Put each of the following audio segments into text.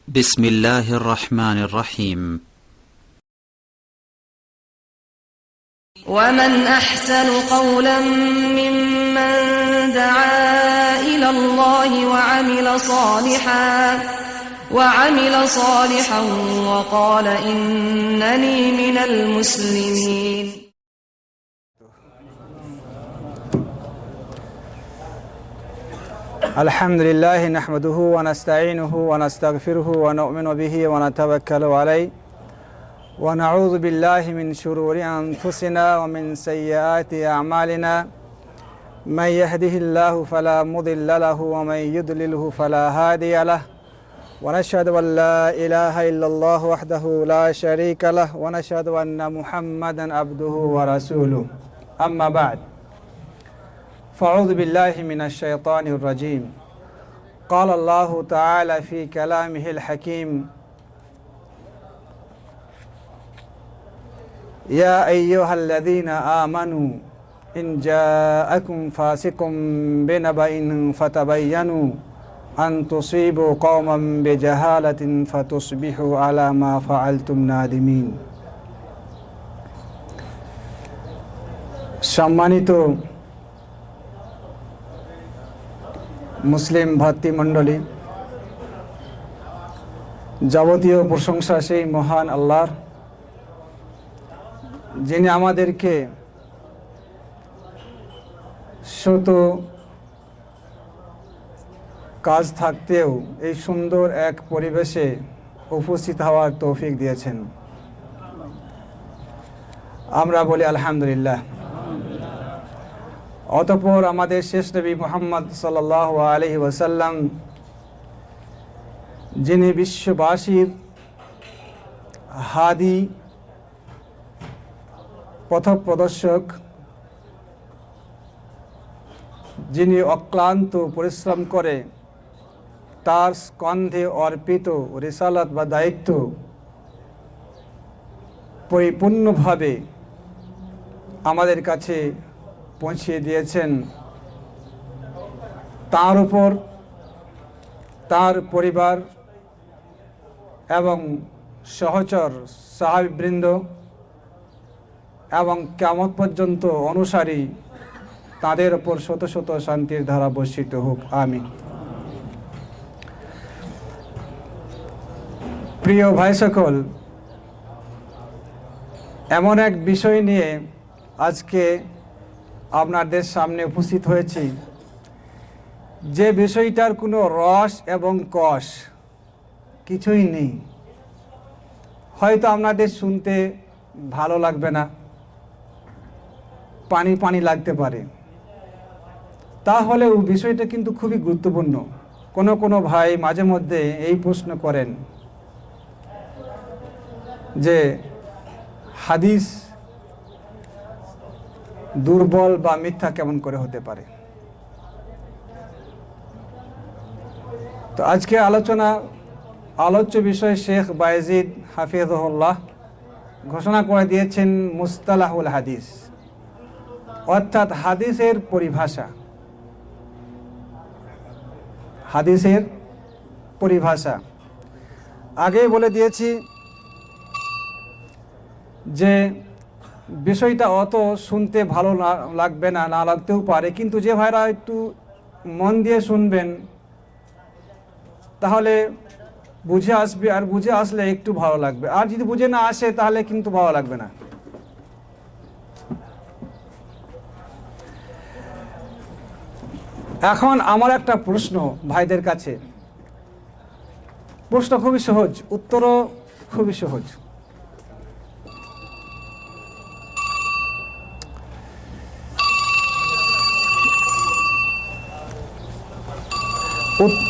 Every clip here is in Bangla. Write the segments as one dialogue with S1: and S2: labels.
S1: بسم الله الرحمن الرحيم.
S2: ومن أحسن قولا ممن دعا إلى الله وعمل صالحا وقال إنني من المسلمين.
S3: الحمد لله نحمده ونستعينه ونستغفره ونؤمن به ونتوكل عليه ونعوذ بالله من شرور أنفسنا ومن سيئات أعمالنا من يهده الله فلا مضل له ومن يضلله فلا هادي له ونشهد أن لا إله إلا الله وحده لا شريك له ونشهد أن محمدا عبده ورسوله أما بعد فأعوذ بالله من الشيطان الرجيم قال الله تعالى في كلامه الحكيم يا أيها الذين آمنوا إن جاءكم فاسق بنبأ فتبينوا أن تصيبوا قوما بجهالة فتصبحوا على ما فعلتم نادمين. সম্মানিত মুসলিম ভাতৃমণ্ডলী, যাবতীয় প্রশংসা সেই মহান আল্লাহর, যিনি আমাদেরকে শত কাজ থাকতেও এই সুন্দর এক পরিবেশে উপস্থিত হওয়ার তৌফিক দিয়েছেন। আমরা বলি আলহামদুলিল্লাহ। অতঃপর আমাদের শেষ নবী মুহাম্মদ সাল্লাল্লাহু আলাইহি ওয়াসাল্লাম, যিনি বিশ্ববাসীর হাদি পথপ্রদর্শক, যিনি অক্লান্ত পরিশ্রম করে তার স্কন্ধে অর্পিত রিসালাত বা দায়িত্ব পরিপূর্ণভাবে আমাদের কাছে পৌঁছিয়ে দিয়েছেন, তার উপর তার পরিবার এবং সহচর সাহাবীবৃন্দ এবং কিয়ামত পর্যন্ত অনুসারী তাদের উপর শত শত শান্তির ধারা বর্ষিত হোক, আমিন। প্রিয় ভাই সকল, এমন এক বিষয় নিয়ে আজকে আপনাদের সামনে উপস্থিত হয়েছি, যে বিষয়টার কোনো রস এবং কষ কিছুই নেই। হয়তো আপনাদের শুনতে ভালো লাগবে না, পানি পানি লাগতে পারে, তাহলেও বিষয়টা কিন্তু খুবই গুরুত্বপূর্ণ। কোনো ভাই মাঝে মধ্যে এই প্রশ্ন করেন যে হাদিস দুর্বল বা মিথ্যা কেমন করে হতে পারে। তো আজকে আলোচ্য বিষয় শেখ বায়েজিদ হাফিজুল্লাহ ঘোষণা করে দিয়েছেন মুস্তালাহুল হাদিস, অর্থাৎ হাদিসের পরিভাষা। হাদিসের পরিভাষা আগেই বলে দিয়েছি যে বিষয়টা অত শুনতে ভালো লাগবে না, না লাগতেও পারে, কিন্তু যে ভাইরা একটু মন দিয়ে শুনবেন তাহলে বুঝে আসবে, আর বুঝে আসলে একটু ভালো লাগবে, আর যদি বুঝে না আসে তাহলে কিন্তু ভালো লাগবে না। এখন আমার একটা প্রশ্ন ভাইদের কাছে, প্রশ্ন খুবই সহজ, উত্তরও খুবই সহজ।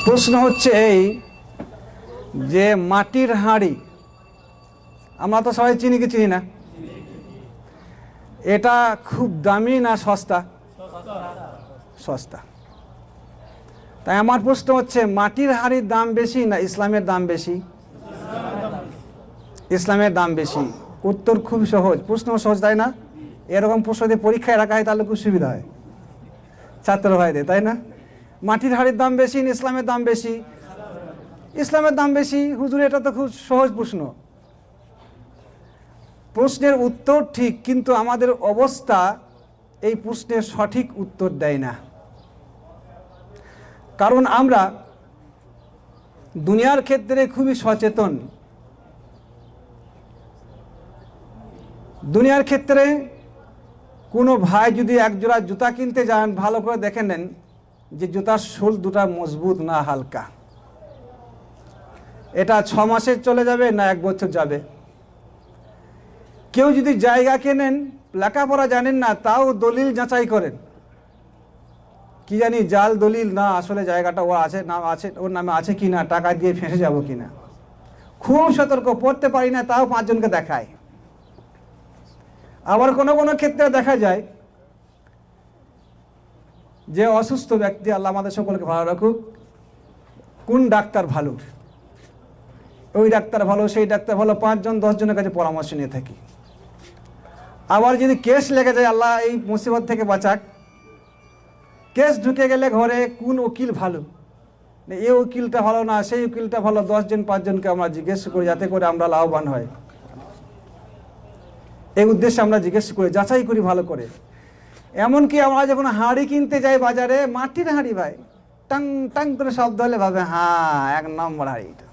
S3: প্রশ্ন হচ্ছে এই যে মাটির হাঁড়ি, আমরা তো সবাই চিনি কি চিনি না, এটা খুব দামি না সস্তা? সস্তা। তাই আমার প্রশ্ন হচ্ছে, মাটির হাঁড়ির দাম বেশি না ইসলামের দাম বেশি? ইসলামের দাম বেশি। উত্তর খুব সহজ, প্রশ্ন সহজ, তাই না? এরকম প্রশ্ন দিয়ে পরীক্ষায় রাখা হয় তাহলে খুব সুবিধা হয় ছাত্র ভাইদের, তাই না? মাটির হাঁড়ির দাম বেশি না ইসলামের দাম বেশি? ইসলামের দাম বেশি। হুজুর এটা তো খুব সহজ প্রশ্ন। প্রশ্নের উত্তর ঠিক, কিন্তু আমাদের অবস্থা এই প্রশ্নের সঠিক উত্তর দেয় না। কারণ আমরা দুনিয়ার ক্ষেত্রে খুবই সচেতন। দুনিয়ার ক্ষেত্রে কোনো ভাই যদি একজোড়া জুতা কিনতে যান, ভালো করে দেখে নেন যে জুতার সোল দুটা মজবুত না হালকা। এটা 6 মাসে চলে যাবে না 1 বছর যাবে। কেউ যদি জায়গা কেনেন, লেখাপড়া জানেন না, তাও দলিল যাচাই করেন, কি জানি জাল দলিল না, আসলে জায়গাটা ওর আছে না, আছে ওর নামে আছে কি না, টাকা দিয়ে ফেঁসে যাব কি না। খুব সতর্ক, পড়তে পারি না তাও 5 জনকে দেখায়। আবার কোনো কোনো ক্ষেত্রে দেখা যায় যে অসুস্থ ব্যক্তি, আল্লাহ আমাদের সকলকে ভালো রাখুক, কোন ডাক্তার ভালো, ওই ডাক্তার ভালো, সেই ডাক্তার ভালো, 5 জন 10 জনের কাছে পরামর্শ নিয়ে থাকি। আবার যদি কেস লেগে যায়, আল্লাহ এই মুসিবত থেকে বাঁচাক, কেস ঢুকে গেলে ঘরে কোন উকিল ভালো, এই উকিলটা ভালো না সেই উকিলটা ভালো, 10 জন 5 জনকে আমরা জিজ্ঞেস করি যাতে করে আমরা লাভবান হয়। এই উদ্দেশ্যে আমরা জিজ্ঞেস করি, যাচাই করি ভালো করে। এমনকি আমরা যখন হাঁড়ি কিনতে যাই বাজারে, মাটির হাঁড়ি ভাই, টাং টাং করে শব্দ হলে ভাবে হ্যাঁ 1 নম্বর হাঁড়ি এটা,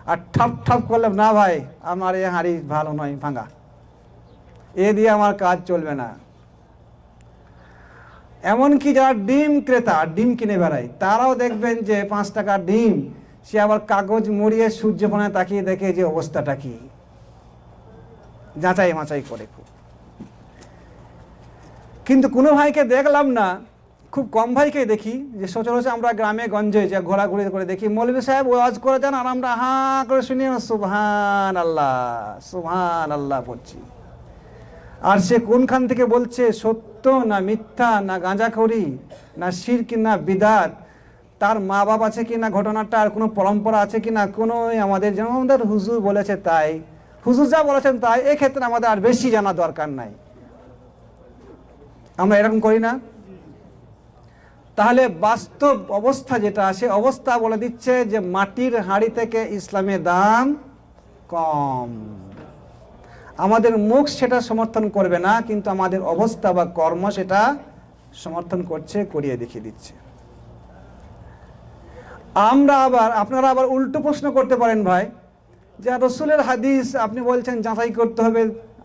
S3: আর ঠপ ঠপ করলে না ভাই আমার এই হাঁড়ি ভালো নয়, ভাঙা, এ দিয়ে আমার কাজ চলবে না। এমনকি যারা ডিম ক্রেতা, ডিম কিনে বেড়ায়, তারাও দেখবেন যে 5 টাকার ডিম সে আবার কাগজ মুড়িয়ে সূর্যপানে তাকিয়ে দেখে যে অবস্থাটা কি, যাচাই মাচাই করে খুব। কিন্তু কোনো ভাইকে দেখলাম না, খুব কম ভাইকে দেখি যে সচরাচর আমরা গ্রামে গঞ্জে যে ঘোরাঘুরি করে দেখি, মৌলভী সাহেব ওয়াজ করে যান আর আমরা হাঁ করে শুনি সুবহান আল্লাহ সুবহান আল্লাহ পড়ছি। আর সে কোনখান থেকে বলছে, সত্য না মিথ্যা, না গাঁজাখড়ি, না শিরক, না বিদাত, তার মা বাপ আছে কি না, ঘটনাটা আর কোনো পরম্পরা আছে কি না, কোনো আমাদের যেমন আমাদের হুজুর বলেছে তাই, হুজুর যা বলেছেন তাই, এক্ষেত্রে আমাদের আর বেশি জানা দরকার নাই। আমরা এরকম করি না? তাহলে বাস্তব অবস্থা যেটা, সে অবস্থা বলে দিচ্ছে যে মাটির হাঁড়ি থেকে ইসলামের দাম কম। আমাদের মুখ সেটা সমর্থন করবে না, কিন্তু আমাদের অবস্থা বা কর্ম সেটা সমর্থন করছে, করিয়ে দেখিয়ে দিচ্ছে। আপনারা আবার উল্টো প্রশ্ন করতে পারেন ভাই, যে রসুলের হাদিস আপনি বলছেন যাচাই করতে হবে,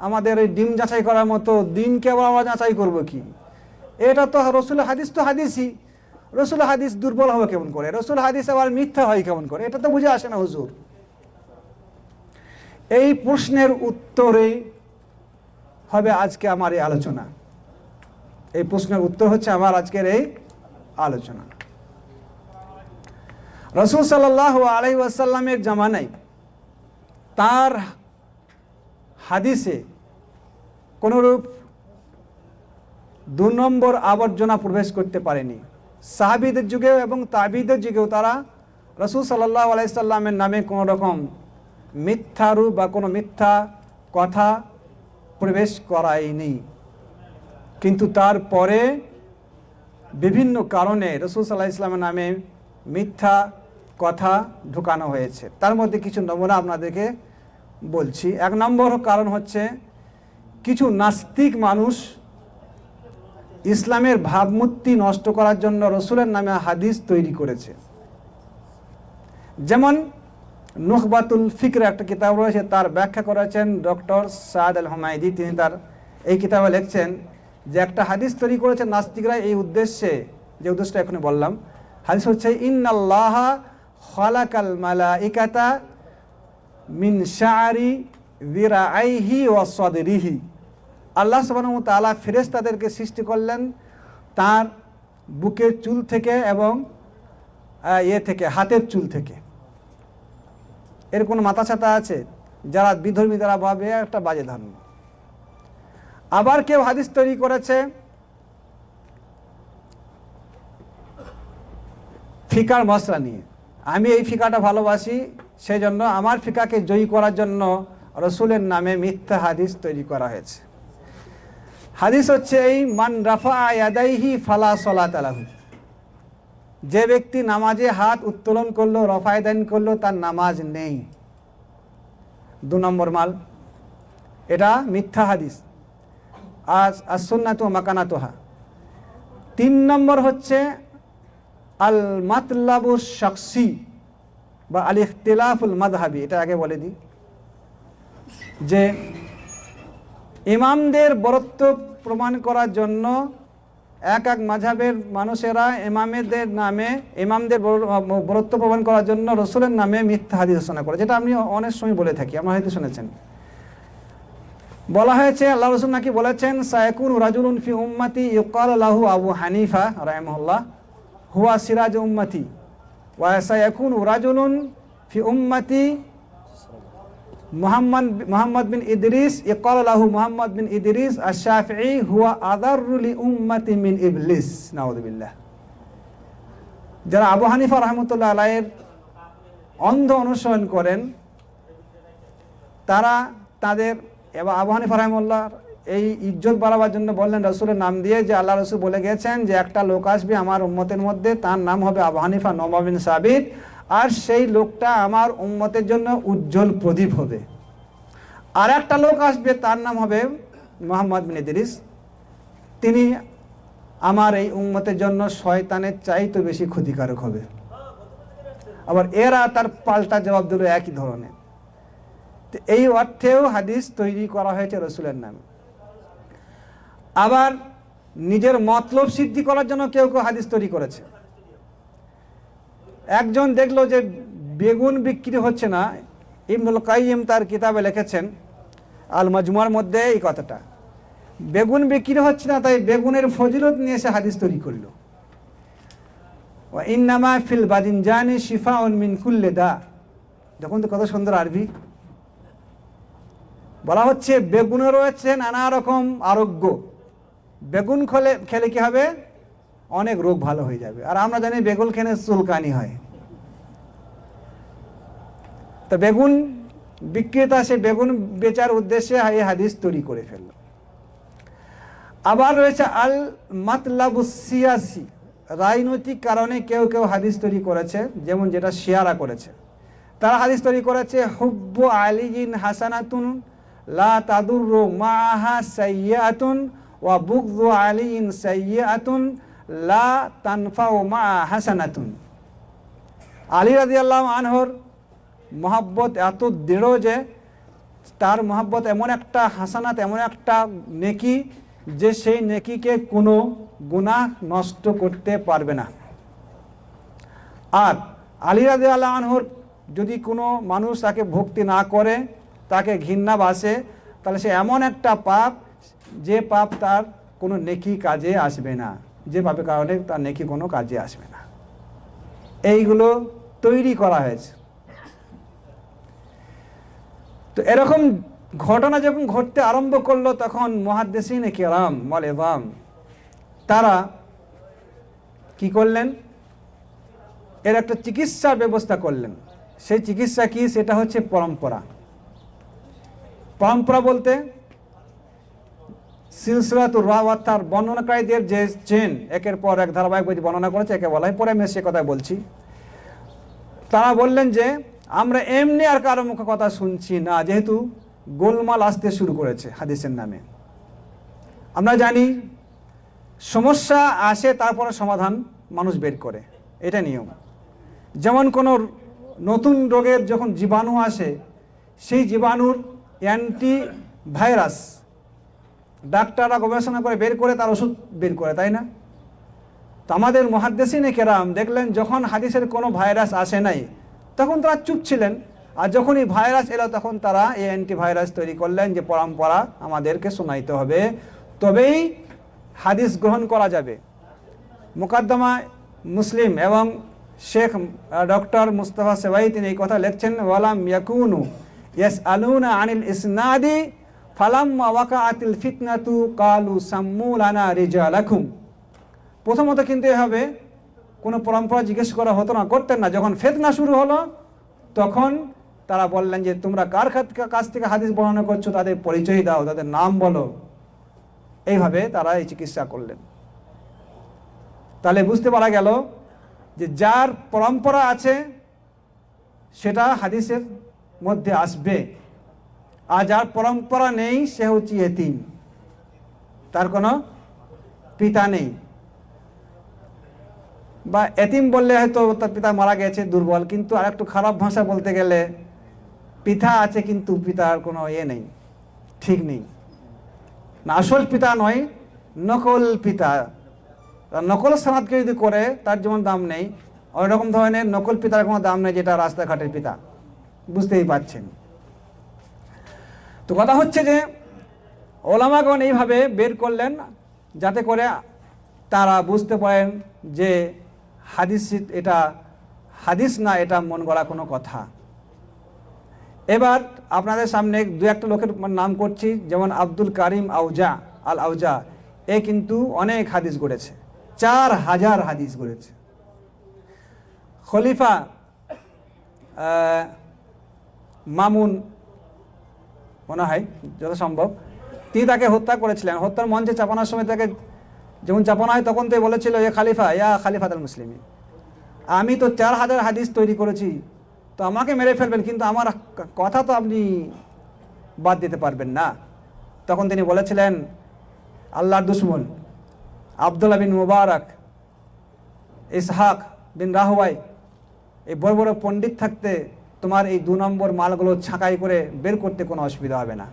S3: আমাদের এই ডিম যাচাই করার মতো, দিনকে আবার আমরা যাচাই করবো কি? এটা তো রসুলের হাদিস তো হাদিসই, রসুল হাদিস দুর্বল হবে কেমন করে, রসুল হাদিস আবার মিথ্যা হয় কেমন করে, এটা তো বুঝে আসে না হুজুর। এই প্রশ্নের উত্তরে হবে আজকে আমার এই আলোচনা। এই প্রশ্নের উত্তর হচ্ছে আমার আজকের এই আলোচনা। রাসূল সাল্লাল্লাহু আলাইহি ওয়াসাল্লামের জামানায় তার হাদিসে কোনরূপ 2 নম্বর আবর্জনা প্রবেশ করতে পারেনি। সাহাবীদের যুগেও এবং তাবিদের যুগেও তারা রাসূল সাল্লাল্লাহু আলাইহি সাল্লামের নামে কোনো রকম মিথ্যা রূপ বা কোনো মিথ্যা কথা প্রবেশ করায়নি। কিন্তু তারপরে বিভিন্ন কারণে রাসূল সাল্লাল্লাহু আলাইহি সাল্লামের নামে মিথ্যা কথা ঢুকানো হয়েছে। তার মধ্যে কিছু নমুনা আপনাদেরকে বলছি। 1 নম্বর কারণ হচ্ছে, কিছু নাস্তিক মানুষ ইসলামের ভাবমূর্তি নষ্ট করার জন্য রসুলের নামে হাদিস তৈরি করেছে। যেমন নুখবাতুল ফিকর একটা কিতাব রয়েছে, তার ব্যাখ্যা করেছেন ডক্টর সাদ আল হুমায়দি। তিনি তার এই কিতাবে লিখছেন যে একটা হাদিস তৈরি করেছে নাস্তিকরা এই উদ্দেশ্যে, যে উদ্দেশ্যটা এখনো বললাম। হাদিস হচ্ছে, ইন্নাল্লাহা খালাকাল মালাইকাতা মিন শা'রি যিরাইহি ওয়া সাদরিহি। আল্লাহ সুবহানাহু ওয়া তাআলা ফেরেশতাদেরকে সৃষ্টি করলেন তার বুকের চুল থেকে এবং হাতের চুল থেকে। এর কোনো মাথা ছাতা আছে? যারা বিধর্মী তারা ভাবে একটা বাজে ধর্ম। আবার কেউ হাদিস তৈরি করেছে ফিকার মশলা নিয়ে। আমি এই ফিকাটা ভালোবাসি, সেই জন্য আমার ফিকাকে জয়ী করার জন্য রসুলের নামে মিথ্যা হাদিস তৈরি করা হয়েছে। হাদিস হচ্ছে এই, মান রাফা ইয়াদাইহি ফালা সালাতা লাহু। যে ব্যক্তি নামাজে হাত উত্তোলন করলো, রফায়দান করলো, তার নামাজ নেই। 2 নম্বর মাল, এটা মিথ্যা হাদিস, as-সুন্নাতু মাকানাতুহা। 3 নম্বর হচ্ছে আল মাতলাবু শাখসি বা আল ইখতিলাফুল মাযহাবি। এটা আগে বলে দিই যে ইমামদের বরত্ব প্রমাণ করার জন্য এক এক মাযহাবের মানুষেরা ইমামদের বরত্ব প্রমাণ করার জন্য রাসূলের নামে মিথ্যা হাদিস রচনা করে, যেটা আপনি অনেক সময় বলে থাকি, আপনারা হয়তো শুনেছেন। বলা হয়েছে আল্লাহ রাসূল নাকি বলেছেন, সায়াকুনু রাজুলুন ফি উম্মতি ইউকালু লাহু আবু হানিফা রাহিমাহুল্লাহ হুয়া সিরাজ উম্মতি ওয়া সায়াকুনু রাজুলুন ফি উম্মতি মুহাম্মদ বিন ইদ্রিস ইউকালু লাহু মুহাম্মদ বিন ইদ্রিস আশ-শাফিঈ হুয়া আদাররু লি উম্মতি মিন ইবলিস। নাউযুবিল্লাহ। যারা আবু হানিফা রাহমাতুল্লাহ আলাইহির অন্ধ অনুসরণ করেন, তারা তাদের এবার আবু হানিফা রাহিমাহুল্লাহ এই ইজ্জত বাড়াবার জন্য বললেন রাসূলের নাম দিয়ে যে আল্লাহ রাসূল বলে গেছেন যে একটা লোক আসবে আমার উম্মতের মধ্যে, তার নাম হবে আবু হানিফা নুমান বিন সাবিত, আর সেই লোকটা আমার উম্মতের জন্য উজ্জ্বল প্রদীপ হবে। আর একটা লোক আসবে, তার নাম হবে মুহাম্মদ বিন ইদ্রিস, তিনি আমার এই উম্মতের জন্য শয়তানের চাইতে বেশি ক্ষতিকারক হবে। আবার এরা তার পাল্টা জবাব দিল একই ধরনের। এই অর্থেও হাদিস তৈরি করা হয়েছে রাসূলের নামে। আবার নিজের মতলব সিদ্ধি করার জন্য কেউ কেউ হাদিস তৈরি করেছে। একজন দেখলো যে বেগুন বিক্রি হচ্ছে না, ইবনুল কাইয়িম তার কিতাবে লিখেছেন আল মাজমুয়ার মধ্যে এই কথাটা, বেগুন বিক্রি হচ্ছে না, তাই বেগুনের ফজিলত নিয়ে এসে হাদিস তৈরি করলো। ওয়া ইন্নামা ফিল বাদিনজানি শিফাউন মিন কুল্লি দা। দেখুন তো কত সুন্দর আরবি। বলা হচ্ছে বেগুনে রয়েছে নানা রকম আরোগ্য, বেগুন খেলে কি হবে, অনেক রোগ ভালো হয়ে যাবে। আর আমরা জানি বেগুন খেলে চুলকানি হয়। তো বেগুন বিক্রেতা সে বেগুন বেচার উদ্দেশ্যে এই হাদিস তৈরি করে ফেলল। আবার রয়েছে আল মাতলাবুস সিয়াসি, রাজনৈতিক কারণে কেউ কেউ হাদিস তৈরি করেছে, যেমন যেটা শিয়ারা করেছে। তারা হাদিস তৈরি করেছে হুব্বু আলিয়িন হাসানাতুন লা তাদুররু মাআহা সাইয়্যাতুন ওয়া বুগযু আলিয়িন সাইয়্যাতুন লা তানফাউ মাআ হাসানাতুন। আলী রাদিয়াল্লাহু আনহুর মহব্বত এত দৃঢ় যে তার মহব্বত এমন একটা হাসানাত, এমন একটা নেকি যে সেই নেকিকে কোনো গুনাহ নষ্ট করতে পারবে না। আর আলী রাদিয়াল্লাহু আনহুর যদি কোনো মানুষ তাকে ভক্তি না করে, তাকে ঘৃণা বাসে, তাহলে সে এমন একটা পাপ যে পাপ তার কোনো নেকি কাজে আসবে না, যে পাপের কারণে তার নেকি কোনো কাজে আসবে না। এইগুলো তৈরি করা হয়েছে। তো এরকম ঘটনা যখন ঘটতে আরম্ভ করলো, তখন মুহাদ্দিসিন কিরাম ওয়াল ইযাম তারা কি করলেন, এর একটা চিকিৎসার ব্যবস্থা করলেন। সেই চিকিৎসা কি, সেটা হচ্ছে পরম্পরা। পরম্পরা বলতে সিলসিলাতুর রাওয়াত, তার বর্ণনাকারীদের যে চেন একের পর এক ধারাবাহিক বর্ণনা করেছে, একে বলা হয়। পরে আমি সে কথা বলছি। তারা বললেন যে আমরা এমনি আর কারো মুখে কথা শুনছি না, যেহেতু গোলমাল আসতে শুরু করেছে হাদিসের নামে। আমরা জানি সমস্যা আসে, তারপরে সমাধান মানুষ বের করে, এটা নিয়ম। যেমন কোনো নতুন রোগের যখন জীবাণু আসে, সেই জীবাণুর অ্যান্টিভাইরাস ডাক্তাররা গবেষণা করে বের করে তার ওষুধ বের করে, তাই না? তো আমাদের মুহাদ্দিসিনে কেরাম দেখলেন যখন হাদিসের কোনো ভাইরাস আসে নাই, তখন তারা চুপ ছিলেন। আর যখনই ভাইরাস এলো, তখন তারা এই অ্যান্টিভাইরাস তৈরি করলেন যে পরম্পরা আমাদেরকে শোনাইতে হবে, তবেই হাদিস গ্রহণ করা যাবে। মুকাদ্দমা মুসলিম এবং শেখ ডক্টর মুস্তাফা সেবাই তিনি এই কথা লিখছেন, ওয়ালাম ইয়াকুনু ইয়াসআলুনা আনিল ইসনাদি ফালাম্মা ওয়াকাআতিল ফিতনাতু ক্বালু সাম্মু লানা রিজালাকুম। প্রথমত কিন্তু এভাবে কোনো পরম্পরা জিজ্ঞেস করা হতো না, করতেন না। যখন ফিতনা শুরু হলো, তখন তারা বললেন যে তোমরা কার কাছ থেকে হাদিস বর্ণনা করছো, তাদের পরিচয় দাও, তাদের নাম বলো। এইভাবে তারা এই চিকিৎসা করলেন। তাহলে বুঝতে পারা গেল যে যার পরম্পরা আছে সেটা হাদিসের মধ্যে আসবে, আর যার পরম্পরা নেই সে হচ্ছে ইয়েতিম, তার কোনো পিতা নেই। বা এতিম বললে হয়তো তার পিতা মারা গেছে, দুর্বল, কিন্তু আর একটু খারাপ ভাষা বলতে গেলে পিতা আছে কিন্তু পিতার কোনো নেই, ঠিক নেই, না আসল পিতা নয়, নকল পিতা। নকল সনাদকে যদি করে তার যেমন দাম নেই, ওই রকম ধরনের নকল পিতার কোনো দাম নেই যেটা রাস্তাঘাটের পিতা, বুঝতেই পারছেন। তো কথা হচ্ছে যে ওলামাগণ এইভাবে বের করলেন যাতে করে তারা বুঝতে পারেন যে হাদিস এটা হাদিস না, এটা মন গড়া কোনো কথা। এবার আপনাদের সামনে দু একটা লোকের নাম করছি, যেমন আব্দুল কারিম আল আউজা, এ কিন্তু অনেক হাদিস গড়েছে, 4000 হাদিস গড়েছে। খলিফা মামুন মনে হয় যত সম্ভব, তিনি তাকে হত্যা করেছিলেন। হত্যার মঞ্চে চাপানোর সময় তাকে যখন চাপানো হয় তখন তো বলেছিল, এ খালিফা, ইয়া খালিফাতুল মুসলিমিন, আমি তো 4000 হাদিস তৈরি করেছি, তো আমাকে মেরে ফেলবেন কিন্তু আমার কথা তো আপনি বাদ দিতে পারবেন না। তখন তিনি বলেছিলেন, আল্লাহর দুশমন আব্দুল্লাহ বিন মুবারক, ইসহাক বিন রাহওয়াই, এই বড় বড় পণ্ডিত থাকতে তোমার এই 2 নম্বর মালগুলো ছাঁকাই করে বের করতে কোনো অসুবিধা হবে না।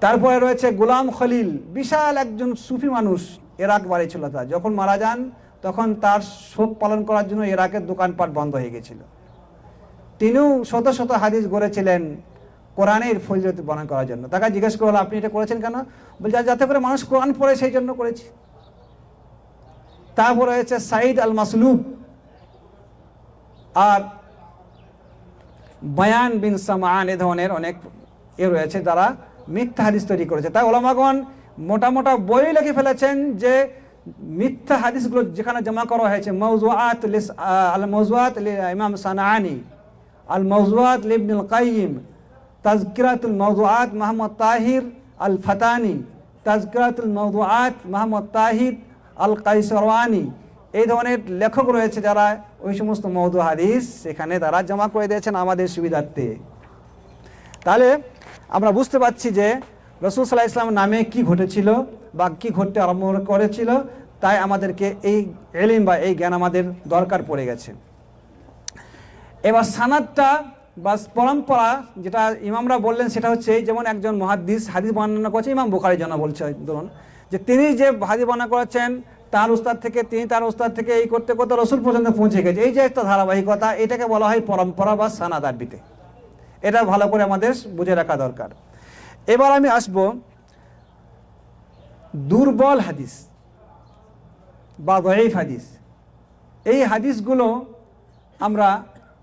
S3: তারপরে রয়েছে গোলাম খলিল, বিশাল একজন সুফি মানুষ, ইরাক বাড়ি ছিল তার, যখন মারা যান তখন তার শোক পালন করার জন্য ইরাকের দোকানপাট বন্ধ হয়ে গেছিল। তিনিও শত শত হাদিস গড়েছিলেন কোরআনের ফজিলত বর্ণনা করার জন্য। তাকে জিজ্ঞেস করলো, আপনি এটা করেছেন কেন? বলছে, যাতে করে মানুষ কোরআন পড়ে সেই জন্য করেছি। তারপরে রয়েছে সাইদ আল মাসলুব আর বায়ান বিন সামান, এ ধরনের অনেক রয়েছে যারা মিথ্যা হাদিস তৈরি করেছে। তাই ওলামাগণ মোটা মোটা বই লিখে ফেলেছেন যে মিথ্যা হাদিসগুলো যেখানে জমা করা হয়েছে, মওজুআত আল মওজুআত ইমাম সানাআনি, আল মওজুআত ইবনুল কাইয়িম, তাজকিরাতুল মওজুআত মুহাম্মদ তাহির আল ফাতানি, তাজকিরাতুল মওজুআত মুহাম্মদ তাহির আল কাইসরওয়ানি, এই ধরনের লেখক রয়েছে যারা ওই সমস্ত মওদু হাদিস সেখানে তারা জমা করে দিয়েছেন আমাদের সুবিধার্থে। তাহলে আমরা বুঝতে পারছি যে রাসূল সাল্লাল্লাহু আলাইহি ওয়াসাল্লাম নামে কি ঘটেছিল বা কি ঘটতে আরম্ভ করেছিল, তাই আমাদেরকে এই ইলম বা এই জ্ঞান আমাদের দরকার পড়ে গেছে। এবার সানাদটা বা পরম্পরা যেটা ইমামরা বললেন সেটা হচ্ছে, যেমন একজন মুহাদ্দিস হাদিস বর্ণনা করছে, ইমাম বুখারীর জন্য বলছে ধরুন, যে তিনি যে হাদিস বর্ণনা করেছেন তার উস্তাদ থেকে, তিনি তার উস্তাদ থেকে এই করতে করতে রাসূল পর্যন্ত পৌঁছে গেছে, এই যে একটা ধারাবাহিকতা, এটাকে বলা হয় পরম্পরা বা সানাদ আরবিতে। এটা ভালো করে আমাদের বুঝে রাখা দরকার। এবার আমি আসব দুর্বল হাদিস বা দঈফ হাদিস। এই হাদিসগুলো আমরা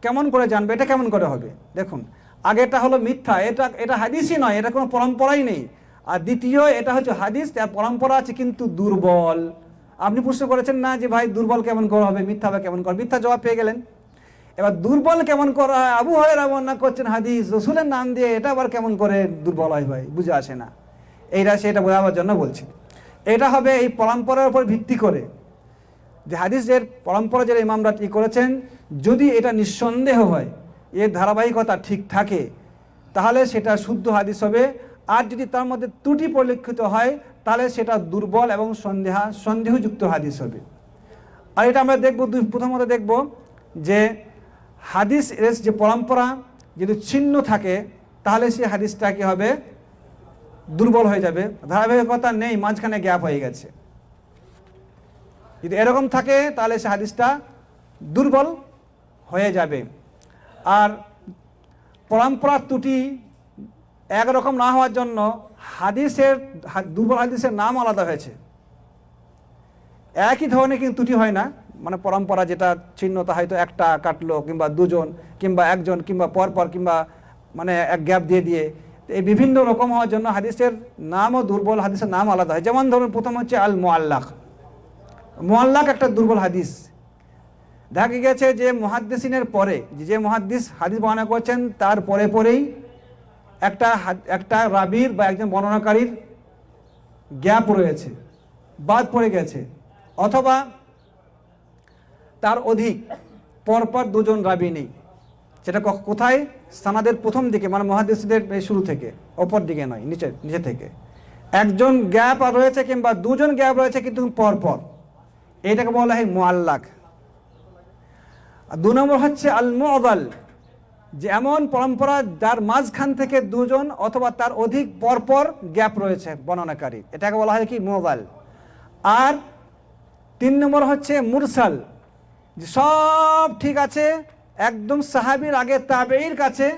S3: কেমন করে জানবো, এটা কেমন করে হবে? দেখুন, আগেটা হলো মিথ্যা, এটা হাদিসই নয়, এটা কোনো পরম্পরাই নেই। আর দ্বিতীয়, এটা হচ্ছে হাদিস, তার পরম্পরা আছে কিন্তু দুর্বল। আপনি প্রশ্ন করেছেন না যে ভাই দুর্বল কেমন করে হবে, মিথ্যা হবে কেমন করে, মিথ্যা জবাব পেয়ে গেলেন। এবার দুর্বল কেমন করা হয়, আবু হুরায়রা বর্ণনা করছেন হাদিস রাসূলের নাম দিয়ে, এটা আবার কেমন করে দুর্বল হয় ভাই, বুঝে আসে না। এইটা সেটা বোঝাবার জন্য বলছি। এটা হবে এই পরম্পরার উপর ভিত্তি করে, যে হাদিসের পরম্পরা যারা ইমামরা ঠিক করেছেন, যদি এটা নিঃসন্দেহ হয়, এর ধারাবাহিকতা ঠিক থাকে, তাহলে সেটা শুদ্ধ হাদিস হবে। আর যদি তার মধ্যে ত্রুটি পরিলক্ষিত হয়, তাহলে সেটা দুর্বল এবং সন্দেহযুক্ত হাদিস হবে। আর এটা আমরা দেখব, প্রথমত দেখব যে হাদিস এর যে পরম্পরা যদি ছিন্ন থাকে, তাহলে সেই হাদিসটা কি হবে, দুর্বল হয়ে যাবে, ধারাবাহিকতা নেই, মাঝখানে গ্যাপ হয়ে গেছে। যদি এরকম থাকে তাহলে সে হাদিসটা দুর্বল হয়ে যাবে। আর পরম্পরার ত্রুটি একরকম না হওয়ার জন্য দুর্বল হাদিসের নাম আলাদা হয়েছে। একই ধরনের কিন্তু ত্রুটি হয় না, মানে পরম্পরা যেটা ছিন্নতা হয়তো একটা কাটলো, কিংবা দুজন, কিংবা একজন, কিংবা পরপর, কিংবা মানে এক গ্যাপ দিয়ে দিয়ে, এই বিভিন্ন রকম হওয়ার জন্য হাদিসের নামও দুর্বল হাদিসের নাম আলাদা হয়। যেমন ধরুন, প্রথম হচ্ছে আল মুআল্লাক। মুআল্লাক একটা দুর্বল হাদিস। দেখা গেছে যে মুহাদ্দিসিনের পরে যে মুহাদ্দিস হাদিস বর্ণনা করছেন, তার পরে পরেই একটা রাবির বা একজন বর্ণনাকারীর গ্যাপ রয়েছে, বাদ পড়ে গেছে, অথবা তার অধিক পরপর দুজন রাবি নেই। সেটা কোথায়? সানাদের প্রথম দিকে, মানে মুহাদ্দিসদের শুরু থেকে, ওপর দিকে নয়, নিচে থেকে। একজন গ্যাপ রয়েছে কিংবা দুজন গ্যাপ রয়েছে কিন্তু পরপর, এটাকে বলা হয় মুআল্লাক। 2 নম্বর হচ্ছে আল মুআদাল, যে এমন পরম্পরা যার মাঝখান থেকে দুজন অথবা তার অধিক পরপর গ্যাপ রয়েছে বর্ণনাকারী, এটাকে বলা হয় কি? মুআদাল। আর 3 নম্বর হচ্ছে মুরসাল, যে সব ঠিক আছে, একদম সাহাবীর আগে তাবেঈর কাছে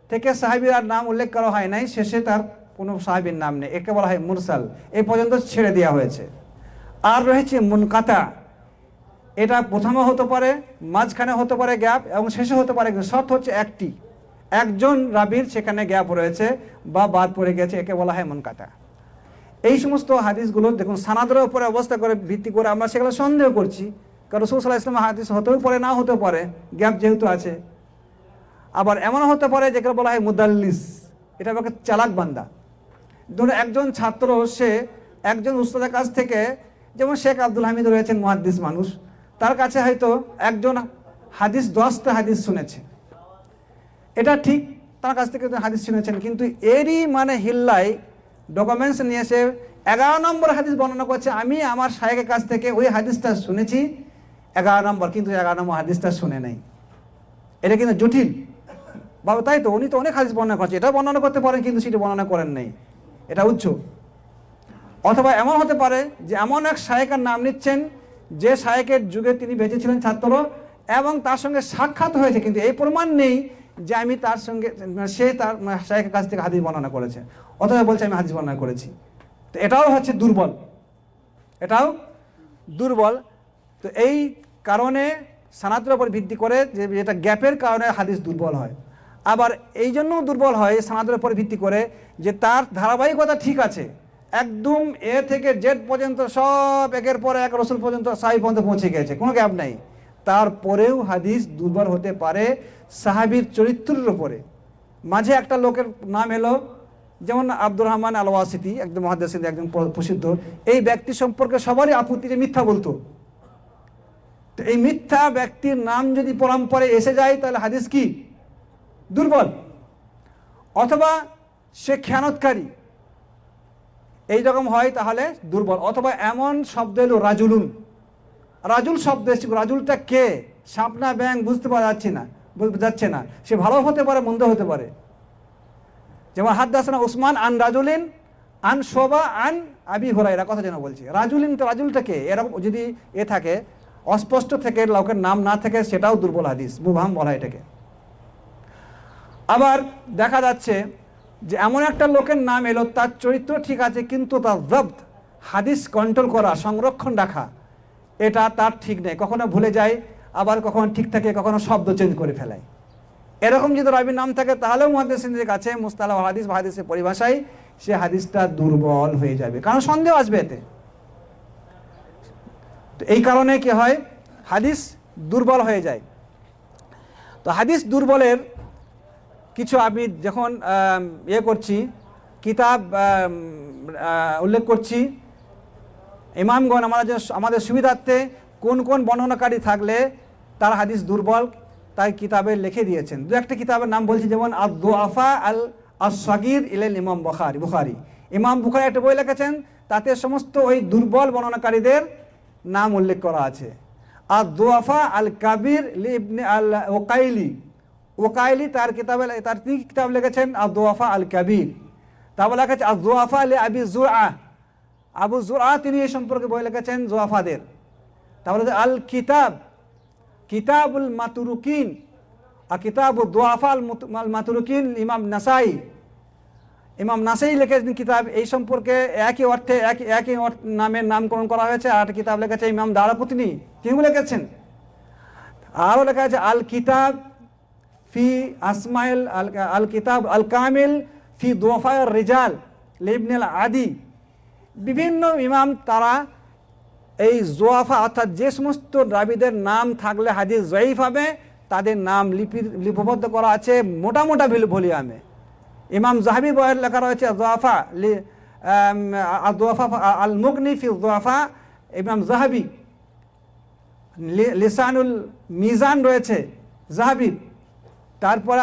S3: থেকে সাহাবীর আর নাম উল্লেখ করা হয় নাই, শেষে তার কোনো সাহাবীর নাম নেই, একে বলা হয় মুরসাল, এই পর্যন্ত ছেড়ে দেওয়া হয়েছে। আর রয়েছে মুনকাতা, এটা প্রথমে হতে পারে, মাঝখানে হতে পারে গ্যাপ, এবং শেষে হতে পারে। শর্ত হচ্ছে একজন রাবির সেখানে গ্যাপ রয়েছে বা বাদ পড়ে গেছে, একে বলা হয় মুনকাতা। এই সমস্ত হাদিসগুলো দেখুন সানাদের উপরে অবস্থা করে ভিত্তি করে আমরা সেগুলো সন্দেহ করছি, কারণ রাসূল সাল্লাল্লাহু আলাইহি ওয়াসাল্লাম হাদিস হতেও পারে, না হতে পারে, গ্যাপ যেহেতু আছে। আবার এমনও হতে পারে যেগুলো বলা হয় মুদাল্লিস, এটা আমাকে চালাক বান্দা। ধরুন একজন ছাত্র, সে একজন উস্তাদের কাছ থেকে, যেমন শেখ আব্দুল হামিদ রয়েছেন মুহাদ্দিস মানুষ, তার কাছে হয়তো একজন হাদিস 10টা হাদিস শুনেছে, এটা ঠিক, তার কাছ থেকে হাদিস শুনেছেন, কিন্তু এরই মানে হিল্লাই ডকুমেন্টস নিয়ে এসে 11 নম্বর হাদিস বর্ণনা করছে, আমি আমার শায়েখের কাছ থেকে ওই হাদিসটা শুনেছি 11 নম্বর, কিন্তু 11 নম্বর হাদিসটা শুনে নাই। এটা কিন্তু জটিল বাবা, তাই তো? উনি তো অনেক হাদিস বর্ণনা করছে, এটা বর্ণনা করতে পারেন, কিন্তু সেটা বর্ণনা করেন নাই, এটা উচ্চ। অথবা এমন হতে পারে যে এমন এক শায়েখের নাম নিচ্ছেন, যে শায়েখের যুগে তিনি বেঁচে ছিলেন ছাত্র, এবং তার সঙ্গে সাক্ষাৎ হয়েছে, কিন্তু এই প্রমাণ নেই যে আমি তার সঙ্গে, সে তার শায়েখের কাছ থেকে হাদিস বর্ণনা করেছে, অথবা বলছে আমি হাদিস বর্ণনা করেছি। তো এটাও হচ্ছে দুর্বল, এটাও দুর্বল। তো এই কারণে সানাদের উপর ভিত্তি করে, যে এটা গ্যাপের কারণে হাদিস দুর্বল হয়। আবার এই জন্যও দুর্বল হয় সানাদের উপর ভিত্তি করে, যে তার ধারাবাহিকতা ঠিক আছে, একদম এ থেকে জেড পর্যন্ত সব একের পর এক রাসূল পর্যন্ত, সাহাবী পর্যন্ত পৌঁছে গেছে, কোনো গ্যাপ নাই। তারপরেও হাদিস দুর্বল হতে পারে সাহাবীর চরিত্রের উপরে। মাঝে একটা লোকের নাম এলো, যেমন আব্দুর রহমান আল ওয়াসিতি, একদম মুহাদ্দিস, একজন প্রসিদ্ধ। এই ব্যক্তি সম্পর্কে সবারই আপত্তি যে মিথ্যা বলতো। তো এই মিথ্যা ব্যক্তির নাম যদি পরম্পরায় এসে যায়, তাহলে হাদিস কি? দুর্বল। অথবা সে খেয়ানতকারী, এই রকম হয়, তাহলে দুর্বল। অথবা এমন শব্দ এলো রাজুলুন, রাজুল শব্দ এসেছে, রাজুলটা কে? সাপ না ব্যাং বুঝতে পারা যাচ্ছে না, সে ভালো হতে পারে, মন্দ হতে পারে। যেমন হাদদাসানা উসমান আন রাজুলিন আন শোবা আন আবি হুরায়রা, কথা যেন বলছি, রাজুলিন, তো রাজুলটা কে? এরকম যদি এ থাকে, অস্পষ্ট থেকে, লোকের নাম না থাকে, সেটাও দুর্বল হাদিস, মুবহাম বলা এটাকে। আবার দেখা যাচ্ছে যে এমন একটা লোকের নাম এলো, তার চরিত্র ঠিক আছে, কিন্তু তার জব্ত, হাদিস কন্ট্রোল করা, সংরক্ষণ রাখা, এটা তার ঠিক নেই, কখনো ভুলে যায়, আবার কখনো ঠিক থাকে, কখনো শব্দ চেঞ্জ করে ফেলায়। এরকম যদি রাবির নাম থাকে, তাহলেও মুহাদ্দিসিনদের কাছে মুস্তালাহ হাদিস বা হাদিসের পরিভাষায় সে হাদিসটা দুর্বল হয়ে যাবে, কারণ সন্দেহ আসবে এতে। তো এই কারণে কি হয়? হাদিস দুর্বল হয়ে যায়। তো হাদিস দুর্বলের কিছু আমি যখন করছি, কিতাব উল্লেখ করছি, ইমামগণ আমাদের সুবিধার্থে কোন কোন বর্ণনাকারী থাকলে তার হাদিস দুর্বল, তাই কিতাবে লিখে দিয়েছেন। দু একটা কিতাবের নাম বলছি, যেমন আদ-দুআফা আস-সাগীর ইলাল ইমাম বুখারী। ইমাম বুখারী একটা বই লিখেছেন, তাতে সমস্ত ওই দুর্বল বর্ণনাকারীদের নাম উল্লেখ করা আছে। আদ-দুআফা আল-কাবীর লি ইবনে ওকাইলি তার কিতাবে, তার তিনি কিতাব লিখেছেন আদ-দুআফা আল-কাবীর। তারপর লেখা আছে আদ-দুআফা লি আবি যুরআ, আবু যুরআ তিনি এই সম্পর্কে বই লিখেছেন যুআফাদের। তারপরে আল কিতাবুল মাতুরুকিন, আর কিতাবুদ দুআফা আল মাতুরুকিন ইমাম নাসাই লিখেছেন কিতাব, এই সম্পর্কে একই অর্থে একই নামের নামকরণ করা হয়েছে। আর একটা কিতাব লেখেছে ইমাম দারাকুতনি, তিনি লিখেছেন। আরও লেখা আছে আল কিতাব ফি আসমাইল, আল কিতাব আল কামিল ফি দুআফায়ে রিজাল লিবনে আল আদি। বিভিন্ন ইমাম তারা এই জোয়াফা, অর্থাৎ যে সমস্ত রাবিদের নাম থাকলে হাদিস জয়ীফ হবে, তাদের নাম লিপিবদ্ধ করা আছে মোটা মোটা ভলিউমে। ইমাম যাহাবি বইয়ের লেখা রয়েছে জোয়াফা আল মুগনি ফি জোয়াফা, ইমাম যাহাবি। লিসানুল মিজান রয়েছে যাহাবির, তারপরে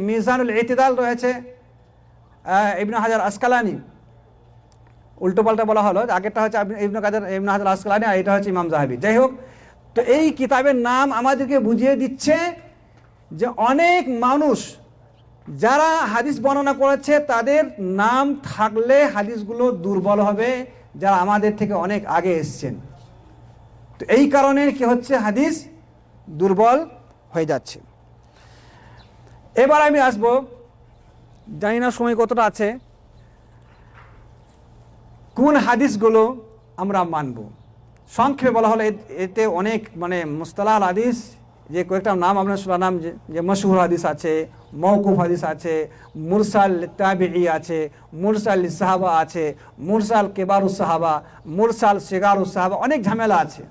S3: মিজানুল ইতিদাল রয়েছে ইবনে হাজার আসকালানি, উল্টোপাল্টা বলা হলো, আগেরটা হচ্ছে ইবনে হাজার আসকালানি আর এটা হচ্ছে ইমাম যাহাবি। যাই হোক, তো এই কিতাবের নাম আমাদেরকে বুঝিয়ে দিচ্ছে যে অনেক মানুষ যারা হাদিস বর্ণনা করেছে তাদের নাম থাকলে হাদিসগুলো দুর্বল হবে, যারা আমাদের থেকে অনেক আগে এসছেন। তো এই কারণে কি হচ্ছে, হাদিস দুর্বল হয়ে যাচ্ছে। এবার আমি আসবো, জানি না সময় কতটা আছে, কোন হাদিসগুলো আমরা মানব। সংক্ষেপে বলা হলো, এতে অনেক মুস্তালাহ হাদিস, যে কয়েকটা নাম আপনার শুনলাম, যে মশহুর হাদিস আছে, মওকুফ হাদিস আছে, মুরসাল তাবিঈ আছে, মুরসাল সাহাবা আছে, মুরসাল কেবারুস সাহাবা, মুরসাল সিগারুস সাহাবা, অনেক ঝামেলা আছে।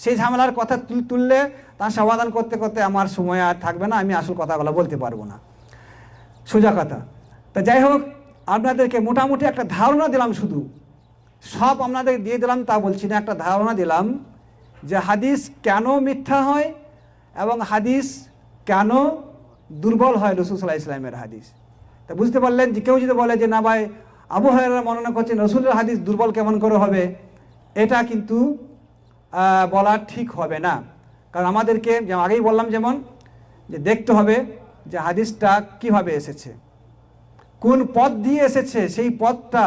S3: সেই ঝামেলার কথা তুললে তার সমাধান করতে করতে আমার সময় আর থাকবে না, আমি আসল কথাগুলো বলতে পারবো না, সোজা কথা। তা যাই হোক, আপনাদেরকে মোটামুটি একটা ধারণা দিলাম, শুধু সব আপনাদের দিয়ে দিলাম তা বলছি না, একটা ধারণা দিলাম যে হাদিস কেন মিথ্যা হয় এবং হাদিস কেন দুর্বল হয় রাসূল সাল্লাল্লাহু আলাইহি ওয়াসাল্লামের হাদিস। তা বুঝতে পারলেন যে কেউ যদি বলে যে না ভাই আবু হুরায়রা বর্ণনা করছেন রাসূলের হাদিস দুর্বল কেমন করে হবে, এটা কিন্তু বলা ঠিক হবে না। কারণ আমাদেরকে আগেই বললাম যেমন যে দেখতে হবে যে হাদিসটা কিভাবে এসেছে, কোন পথ দিয়ে এসেছে, সেই পথটা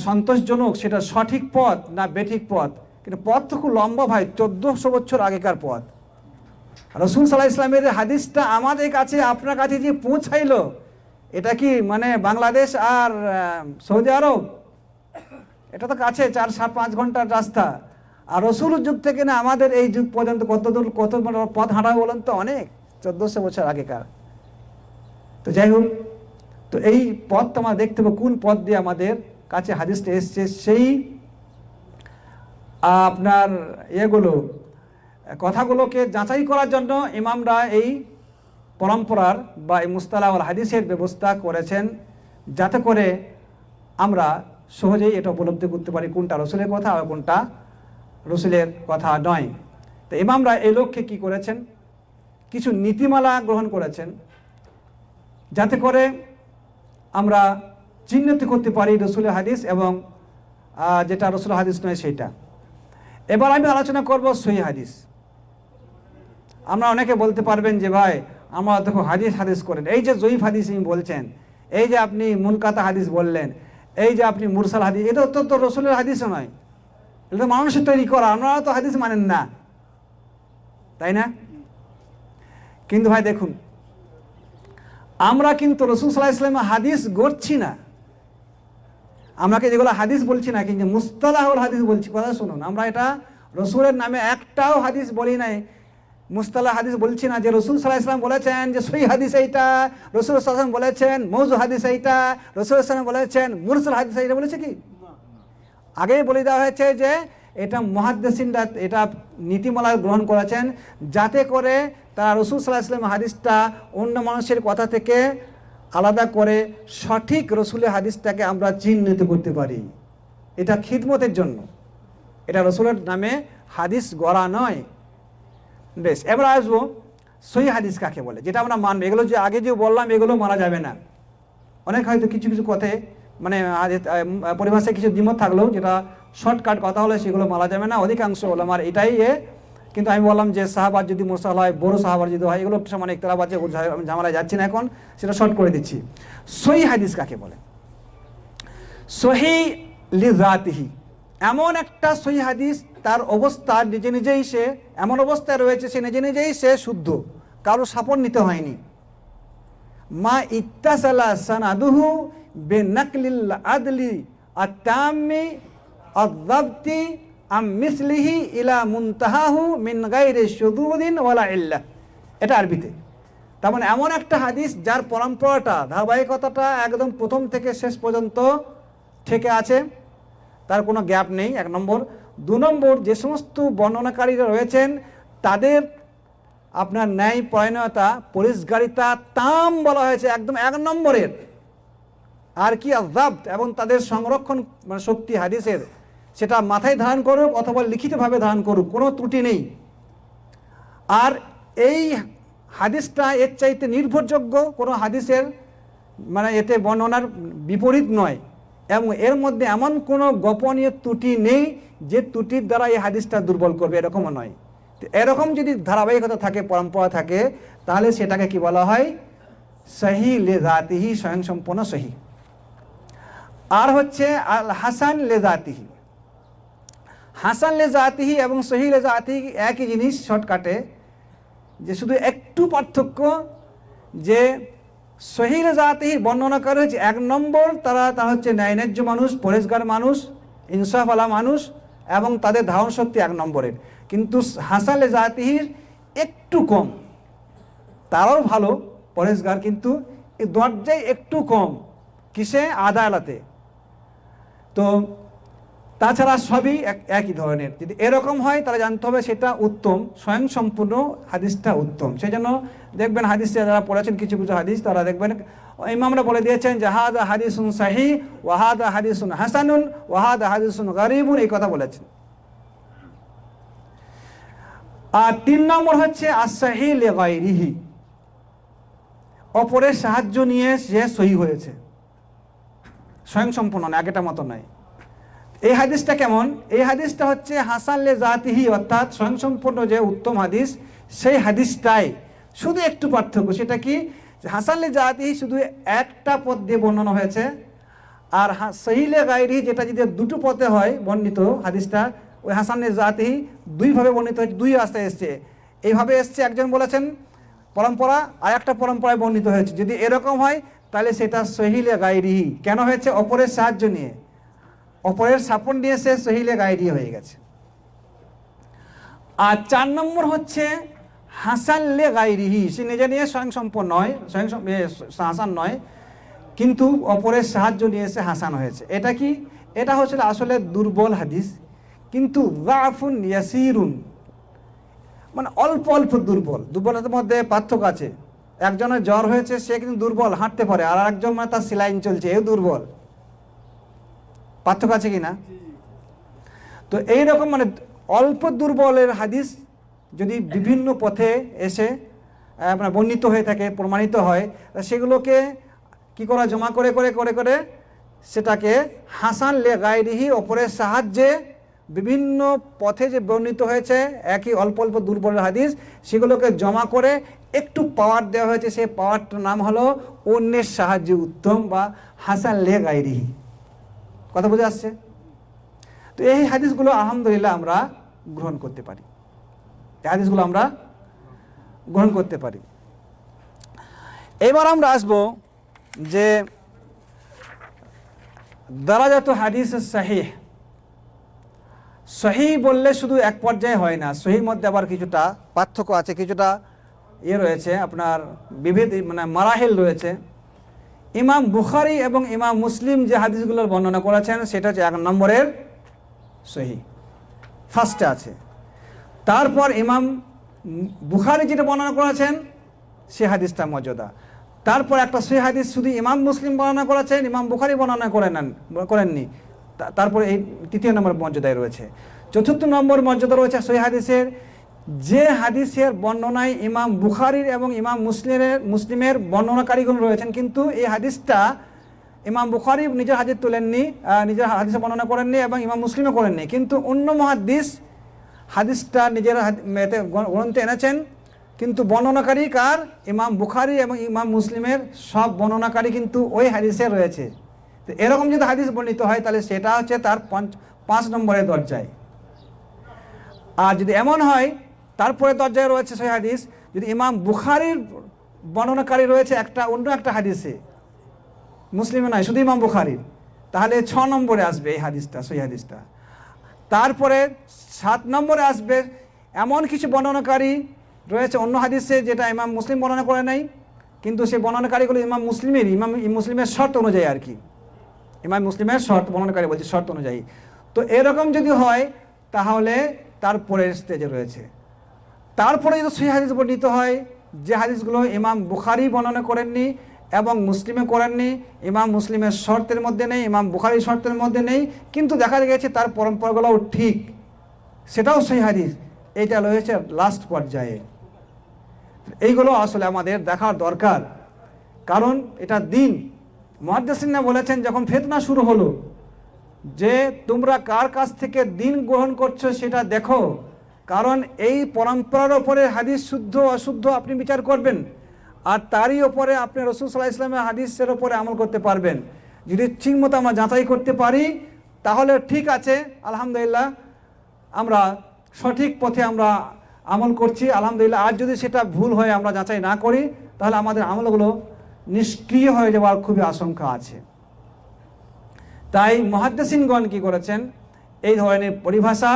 S3: সন্তোষজনক, সেটা সঠিক পথ না বেঠিক পথ। কিন্তু পথ তো খুব লম্বা ভাই, 1400 বছর আগেকার পথ। রাসূল সাল্লাল্লাহু আলাইহি ওয়াসাল্লামের হাদিসটা আমাদের কাছে, আপনার কাছে যে পৌঁছাইলো, এটা কি বাংলাদেশ আর সৌদি আরব, এটা তো কাছে 4-5 ঘন্টার রাস্তা। আর রাসূলের যুগ থেকে না আমাদের এই যুগ পর্যন্ত কত পথ হাঁটা বলেন তো, অনেক 1400 বছর আগেকার। তো যাই হোক, তো এই পথ আমরা দেখতে পাবো কোন পথ দিয়ে আমাদের কাছে হাদিসটা এসছে, সেই আপনার কথাগুলোকে যাচাই করার জন্য ইমামরা এই পরম্পরার বা এই মুস্তালাহ ওয়াল হাদিসের ব্যবস্থা করেছেন, যাতে করে আমরা সহজেই এটা উপলব্ধি করতে পারি কোনটা রাসূলের কথা আর কোনটা রাসূলের কথা নয়। তো ইমামরা এই লক্ষ্যে কী করেছেন, কিছু নীতিমালা গ্রহণ করেছেন, যাতে করে আমরা চিহ্নিত করতে পারি রাসূলের হাদিস এবং যেটা রাসূলের হাদিস নয় সেইটা। এবার আমি আলোচনা করব সহিহ হাদিস। আমরা অনেকে বলতে পারবেন যে ভাই আমরা দেখো হাদিস করেন, এই যে জয়ীফ হাদিস বলছেন, এই যে আপনি মুনকাতা হাদিস বললেন, এই যে আপনি মুরসাল হাদিস, এটা তো রাসূলের হাদিসও নয়, এটা তো মানুষের তৈরি করা, আপনারা তো হাদিস মানেন না, তাই না? কিন্তু ভাই দেখুন, আমরা কিন্তু রাসূল সাল্লাল্লাহু আলাইহি ওয়াসাল্লামের হাদিস গড়ছি না, আমরা যেগুলো হাদিস বলছি না, কিন্তু মুস্তালাহুল হাদিস বলছি। কথা শুনুন, আমরা এটা রাসূলের নামে একটাও হাদিস বলি নাই, মুস্তালাহ হাদিস বলছি না যে রাসূল সাল্লাল্লাহু আলাইহি ওয়াসাল্লাম বলেছেন যে সহিহ হাদিস এইটা, রাসূল সাল্লাল্লাহু আলাইহি ওয়াসাল্লাম বলেছেন মওযু হাদিস এইটা, রাসূল সাল্লাল্লাহু আলাইহি ওয়াসাল্লাম বলেছেন মুরসাল হাদিস এইটা, বলেছে কি? আগেই বলে দেওয়া হয়েছে যে এটা মুহাদ্দিসিনরা এটা নীতিমালা গ্রহণ করেছেন, যাতে করে তারা রাসূল সাল্লাল্লাহু আলাইহি ওয়াসাল্লাম হাদিসটা অন্য মানুষের কথা থেকে আলাদা করে সঠিক রাসূলের হাদিসটাকে আমরা চিহ্নিত করতে পারি। এটা খিদমতের জন্য, এটা রাসূলের নামে হাদিস গড়া নয়। বেশ, এবার আসবো সহিহ হাদিস কাকে বলে, যেটা আমরা মানব। এগুলো যে আগে যে বললাম এগুলো মানা যাবে না। অনেক হয়তো কিছু কিছু কথায় পরিভাষায় কিছু দ্বিমত থাকলেও যেটা শর্টকাট কথা হলে সেগুলো মানা যাবে না, অধিকাংশ ওলামার এটাই কিন্তু আমি বললাম যে সাহাবার যদি মুরসাল হয়, বড় সাহাবার যদি হয়, এগুলো একটু সমান ইখতিলাফ আছে, আমি ঝামেলায় যাচ্ছি না এখন, সেটা শর্ট করে দিচ্ছি। সহিহ হাদিস কাকে বলে? সহিহ লিযাতিহি, এমন একটা সহিহ হাদিস তার অবস্থা নিজে নিজেই, সে এমন অবস্থায় রয়েছে, সে নিজে নিজেই সে শুদ্ধ, কারো সাপোর্ট নিতে হয়নি। মা ইত্তাসালা সানাদুহু বিনাকলিল আদলি আত-তাম্মি আদ-দাবতি আম মিসলিহি ইলা মুনতাহাহু মিন গায়রি শুযুদিন ওয়ালা ইল্লাহ, এটা আরবিতে। তার মানে এমন একটা হাদিস যার পরম্পরাটা, ধারাবাহিকতাটা একদম প্রথম থেকে শেষ পর্যন্ত থেকে আছে, তার কোনো গ্যাপ নেই, 1 নম্বর। 2 নম্বর, যে সমস্ত বর্ণনাকারীরা রয়েছেন তাদের আপনার ন্যায় পরায়ণতা, পরিষ্কারিতা তাম বলা হয়েছে, একদম 1 নম্বরের। আর কি আযাব, এবং তাদের সংরক্ষণ শক্তি হাদিসের,
S4: সেটা মাথায় ধারণ করুক অথবা লিখিতভাবে ধারণ করুক, কোনো ত্রুটি নেই। আর এই হাদিসটা এর চাইতে নির্ভরযোগ্য কোনো হাদিসের মানে এতে বর্ণনার বিপরীত নয়, এবং এর মধ্যে এমন কোনো গোপনীয় ত্রুটি নেই যে ত্রুটির দ্বারা এই হাদিসটা দুর্বল করবে, এরকমও নয়। এরকম যদি ধারাবাহিকতা থাকে, পরম্পরা থাকে, তাহলে সেটাকে কি বলা হয়? সহি লেজাতিহি, স্বয়ংসম্পূর্ণ সহি। আর হচ্ছে আল হাসান লেজাতিহি। হাসান লেজাতিহি এবং সহি লেজাতিহি একই জিনিস শর্টকাটে, যে শুধু একটু পার্থক্য, যে সহি লেজাতিহি বর্ণনা করা হয়েছে 1 নম্বর, তারা হচ্ছে ন্যায়ন্যায্য মানুষ, পরেশগার মানুষ, ইনসাফওয়ালা মানুষ, এবং তাদের ধারণ শক্তি 1 নম্বরের। কিন্তু হাসান লেজাতিহির একটু কম, তারাও ভালো পরেশগার, কিন্তু এই দরজায় একটু কম। কিসে? আদালতে। তো তাছাড়া সবই একই ধরনের। যদি এরকম হয় তাহলে জানতে হবে সেটা উত্তম, স্বয়ংসম্পূর্ণ হাদিসটা উত্তম। সেই জন্য দেখবেন হাদিসে যারা পড়েছেন কিছু কিছু হাদিস, তারা দেখবেন ইমামরা বলে দিয়েছেন যে হাদা হাদিসুন সাহিহ ওয়া হাদা হাদিসুন হাসানুন ওয়া হাদা হাদিসুন গরীবুন, এই কথা বলেছেন। আর 3 নম্বর হচ্ছে as-সাহিহ লিগাইরিহি, অপরের সাহায্য নিয়ে সে সহি হয়েছে, স্বয়ংসম্পূর্ণ না, আগেটার মতো নয়। এই হাদিসটা কেমন? এই হাদিসটা হচ্ছে হাসান লেজাতিহি, অর্থাৎ স্বয়ংসম্পূর্ণ যে উত্তম হাদিস, সেই হাদিসটাই শুধু একটু পার্থক্য। সেটা কি? হাসান লেজাতিহি শুধু একটা পদ দিয়ে বর্ণনা হয়েছে, আর সহিহ লিগাইরিহি যেটা যদি 2টো পদে হয় বর্ণিত হাদিসটা, ওই হাসান লেজাতিহি 2ভাবে বর্ণিত হয়েছে, 2 রাস্তায় এসছে। এইভাবে এসছে, একজন বলেছেন পরম্পরা, আর একটা পরম্পরায় বর্ণিত হয়েছে। যদি এরকম হয় তাহলে সেটা সহিহ লিগাইরিহি। কেন হয়েছে? অপরের সাহায্য নিয়ে, অপরের সাপোর্ট নিয়ে সে সহিহ লিগাইরিহি হয়ে গেছে। আর 4 নম্বর হচ্ছে হাসান লিগাইরিহি, সে নিজে নিয়ে স্বয়ংসম্পূর্ণ নয়, হাসান নয়, কিন্তু অপরের সাহায্য নিয়ে সে হাসান হয়েছে। এটা কি? এটা হচ্ছে আসলে দুর্বল হাদিস, কিন্তু যাফুন ইয়াসিরুন, মানে অল্প অল্প দুর্বল। দুর্বলতার মধ্যে পার্থক্য আছে। একজনের জ্বর হয়েছে, সে কিন্তু দুর্বল, হাঁটতে পারে, আর একজন মানে তার সেলাইন চলছে, এও দুর্বল। পার্থক্য আছে কি না? তো এইরকম মানে অল্প দুর্বলের হাদিস যদি বিভিন্ন পথে এসে মানে বর্ণিত হয়ে থাকে, প্রমাণিত হয়, সেগুলোকে কি করা? জমা করে করে করে করে সেটাকে হাসান লিগাইরিহি, অপরের সাহায্যে বিভিন্ন পথে যে বর্ণিত হয়েছে একই অল্প অল্প দুর্বলের হাদিস, সেগুলোকে জমা করে একটু পাওয়ার দেওয়া হয়েছে। সেই পাওয়ারটার নাম হলো অন্যের সাহায্যে উত্তম বা হাসান লিগাইরিহি। কথা বুঝে আসছে? তো এই হাদিসগুলো আলহামদুলিল্লাহ আমরা গ্রহণ করতে পারি, এই হাদিসগুলো আমরা গ্রহণ করতে পারি। এবার আমরা আসবো যে দারাজাতু হাদিস সাহিহ। সহি বললে শুধু এক পর্যায়ে হয় না, সহির মধ্যে আবার কিছুটা পার্থক্য আছে, কিছুটা রয়েছে, আপনার বিভেদ মানে মারাহিল রয়েছে। ইমাম বুখারী এবং ইমাম মুসলিম যে হাদিসগুলোর বর্ণনা করেছেন সেটা হচ্ছে 1 নম্বরের সহি, ফার্স্টে আছে। তারপর ইমাম বুখারী যেটা বর্ণনা করেছেন সে হাদিসটা মর্যাদা। তারপর একটা সহি হাদিস শুধু ইমাম মুসলিম বর্ণনা করেছেন, ইমাম বুখারী বর্ণনা করেননি, তারপরে এই 3য় নম্বর মর্যাদায় রয়েছে। 4র্থ নম্বর মর্যাদা রয়েছে সহি হাদিসের, যে হাদিসের বর্ণনায় ইমাম বুখারীর এবং ইমাম মুসলিমের বর্ণনাকারীগুলো রয়েছেন, কিন্তু এই হাদিসটা ইমাম বুখারী নিজের হাদিস তোলেননি, নিজের হাদিসে বর্ণনা করেননি, এবং ইমাম মুসলিমও করেননি, কিন্তু অন্য মুহাদ্দিস হাদিসটা নিজের গ্রন্থে এনেছেন। কিন্তু বর্ণনাকারী কার? ইমাম বুখারী এবং ইমাম মুসলিমের সব বর্ণনাকারী কিন্তু ওই হাদিসে রয়েছে। তো এরকম যদি হাদিস বর্ণিত হয় তাহলে সেটা হচ্ছে তার 5 নম্বরের দরজায়। আর যদি এমন হয় তারপরে দরজায় রয়েছে সেই হাদিস, যদি ইমাম বুখারীর বর্ণনাকারী রয়েছে অন্য একটা হাদিসে, মুসলিমে নয়, শুধু ইমাম বুখারীর, তাহলে 6 নম্বরে আসবে এই হাদিসটা, সেই হাদিসটা। তারপরে 7 নম্বরে আসবে এমন কিছু বর্ণনাকারী রয়েছে অন্য হাদিসে যেটা ইমাম মুসলিম বর্ণনা করে নাই, কিন্তু সেই বর্ণনাকারীগুলো ইমাম মুসলিমের শর্ত অনুযায়ী আর কি, ইমাম মুসলিমের শর্ত, বর্ণনাকারী বলছে শর্ত অনুযায়ী। তো এরকম যদি হয় তাহলে তারপরের স্টেজে রয়েছে। তারপরে যদি সহিহ হাদিস বর্ণিত হয়, যে হাদিসগুলো ইমাম বুখারী বর্ণনা করেননি এবং মুসলিমে করেননি, ইমাম মুসলিমের শর্তের মধ্যে নেই, ইমাম বুখারীর শর্তের মধ্যে নেই, কিন্তু দেখা গেছে তার পরম্পরাগুলোও ঠিক, সেটাও সেই হাদিস, এইটা রয়েছে লাস্ট পর্যায়ে। এইগুলো আসলে আমাদের দেখার দরকার, কারণ এটা দিন। মুহাদ্দিসিনরা বলেছেন যখন ফিতনা শুরু হলো যে তোমরা কার কাছ থেকে দিন গ্রহণ করছো সেটা দেখো, কারণ এই পরম্পরার ওপরে হাদিস শুদ্ধ অশুদ্ধ আপনি বিচার করবেন, আর তারই ওপরে আপনি রাসূল সাল্লাল্লাহু আলাইহি ওয়াসাল্লামের হাদিসের ওপরে আমল করতে পারবেন। যদি ঠিকমতো আমরা যাচাই করতে পারি তাহলে ঠিক আছে, আলহামদুলিল্লাহ আমরা সঠিক পথে আমরা আমল করছি, আলহামদুলিল্লাহ। আর যদি সেটা ভুল হয়, আমরা যাচাই না করি, তাহলে আমাদের আমলগুলো নিষ্ক্রিয় হয়ে যাওয়ার খুবই আশঙ্কা আছে। তাই মুহাদ্দিসিনগণ কি করেছেন, এই ধরনের পরিভাষা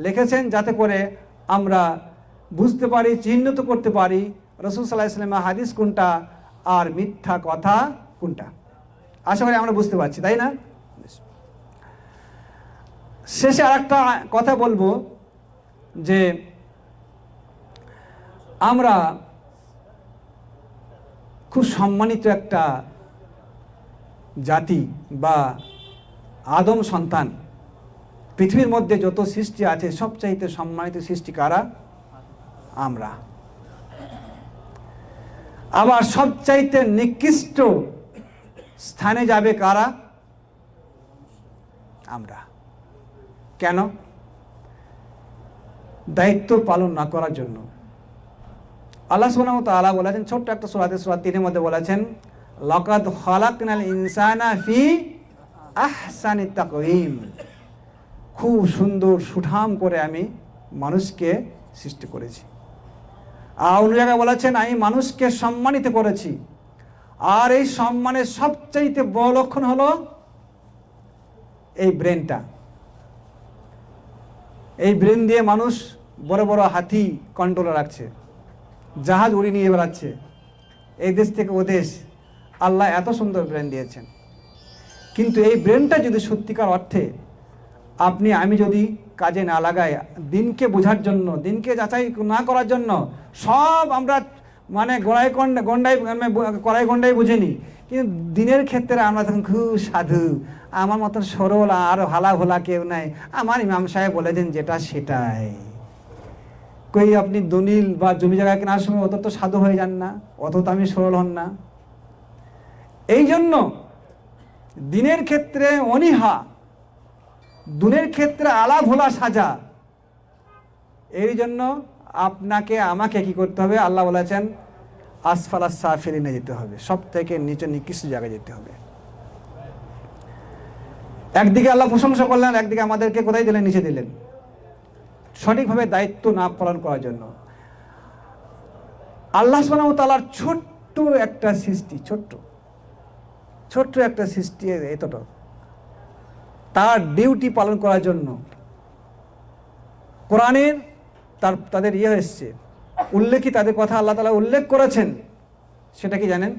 S4: লিখেছেন যাতে করে আমরা বুঝতে পারি, চিহ্নিত করতে পারি রাসূল সাল্লাল্লাহু আলাইহি ওয়াসাল্লামের হাদিস কোনটা আর মিথ্যা কথা কোনটা। আশা করি আমরা বুঝতে পারছি, তাই না? শেষে আরেকটা কথা বলবো যে আমরা খুব সম্মানিত একটা জাতি বা আদম সন্তান। পৃথিবীর মধ্যে যত সৃষ্টি আছে সবচাইতে সম্মানিত সৃষ্টি কারা? আমরা। আবার সবচাইতে নিকৃষ্ট স্থানে যাবে কারা? আমরা। কেন? দায়িত্ব পালন না করার জন্য। আল্লাহ সুবহানাহু ওয়া তাআলা বলেছেন ছোট্ট একটা সূরাতে, সূরা 3 এর মধ্যে বলেছেন লাকাদ খালাকনাল ইনসানা ফি আহসানি তাকওয়িম, খুব সুন্দর সুঠাম করে আমি মানুষকে সৃষ্টি করেছি। আর অন্য জায়গায় বলেছেন আমি মানুষকে সম্মানিত করেছি। আর এই সম্মানের সবচাইতে বড় লক্ষণ হলো এই ব্রেনটা। এই ব্রেন দিয়ে মানুষ বড় বড় হাতি কন্ট্রোলে রাখছে, জাহাজ উড়িয়ে নিয়ে বেড়াচ্ছে এই দেশ থেকে ও দেশ। আল্লাহ এত সুন্দর ব্রেন দিয়েছেন, কিন্তু এই ব্রেনটা যদি সত্যিকার অর্থে আপনি আমি যদি কাজে না লাগাই, দিনকে বোঝার জন্য, দিনকে যাচাই না করার জন্য, সব আমরা মানে কড়াই গন্ডাই বুঝিনি, কিন্তু দিনের ক্ষেত্রে আমরা তখন খুব সাধু, আমার মতন সরল আর হালা ভোলা কেউ নাই, আমার ইমাম সাহেব বলেছেন যেটা সেটাই। কই আপনি দলিল বা জমি জায়গা কেনার সময় অত তো সাধু হয়ে যান না, অত তো আমি সরল হন না। এই জন্য দিনের ক্ষেত্রে অনীহা, দুনের ক্ষেত্রে আলা ভোলা সাজা। এই জন্য আপনাকে আমাকে কি করতে হবে? আল্লাহ বলেছেন আসফালাস সাফিলিনে যেতে হবে, সব থেকে নিচে নিকৃষ্ট জায়গায় যেতে হবে। একদিকে আল্লাহ প্রশংসা করলেন, একদিকে আমাদেরকে কোথায় দিলেন? নিচে দিলেন, সঠিকভাবে দায়িত্ব না পালন করার জন্য। আল্লাহ সুবহানাহু ওয়া তাআলার ছোট্ট একটা সৃষ্টি, ছোট্ট একটা সৃষ্টি, এতটা তার ডিউটি পালন করার জন্য কোরআনের তাদের এসছে উল্লেখই, তাদের কথা আল্লাহ তাআলা উল্লেখ করেছেন। সেটা কি জানেন?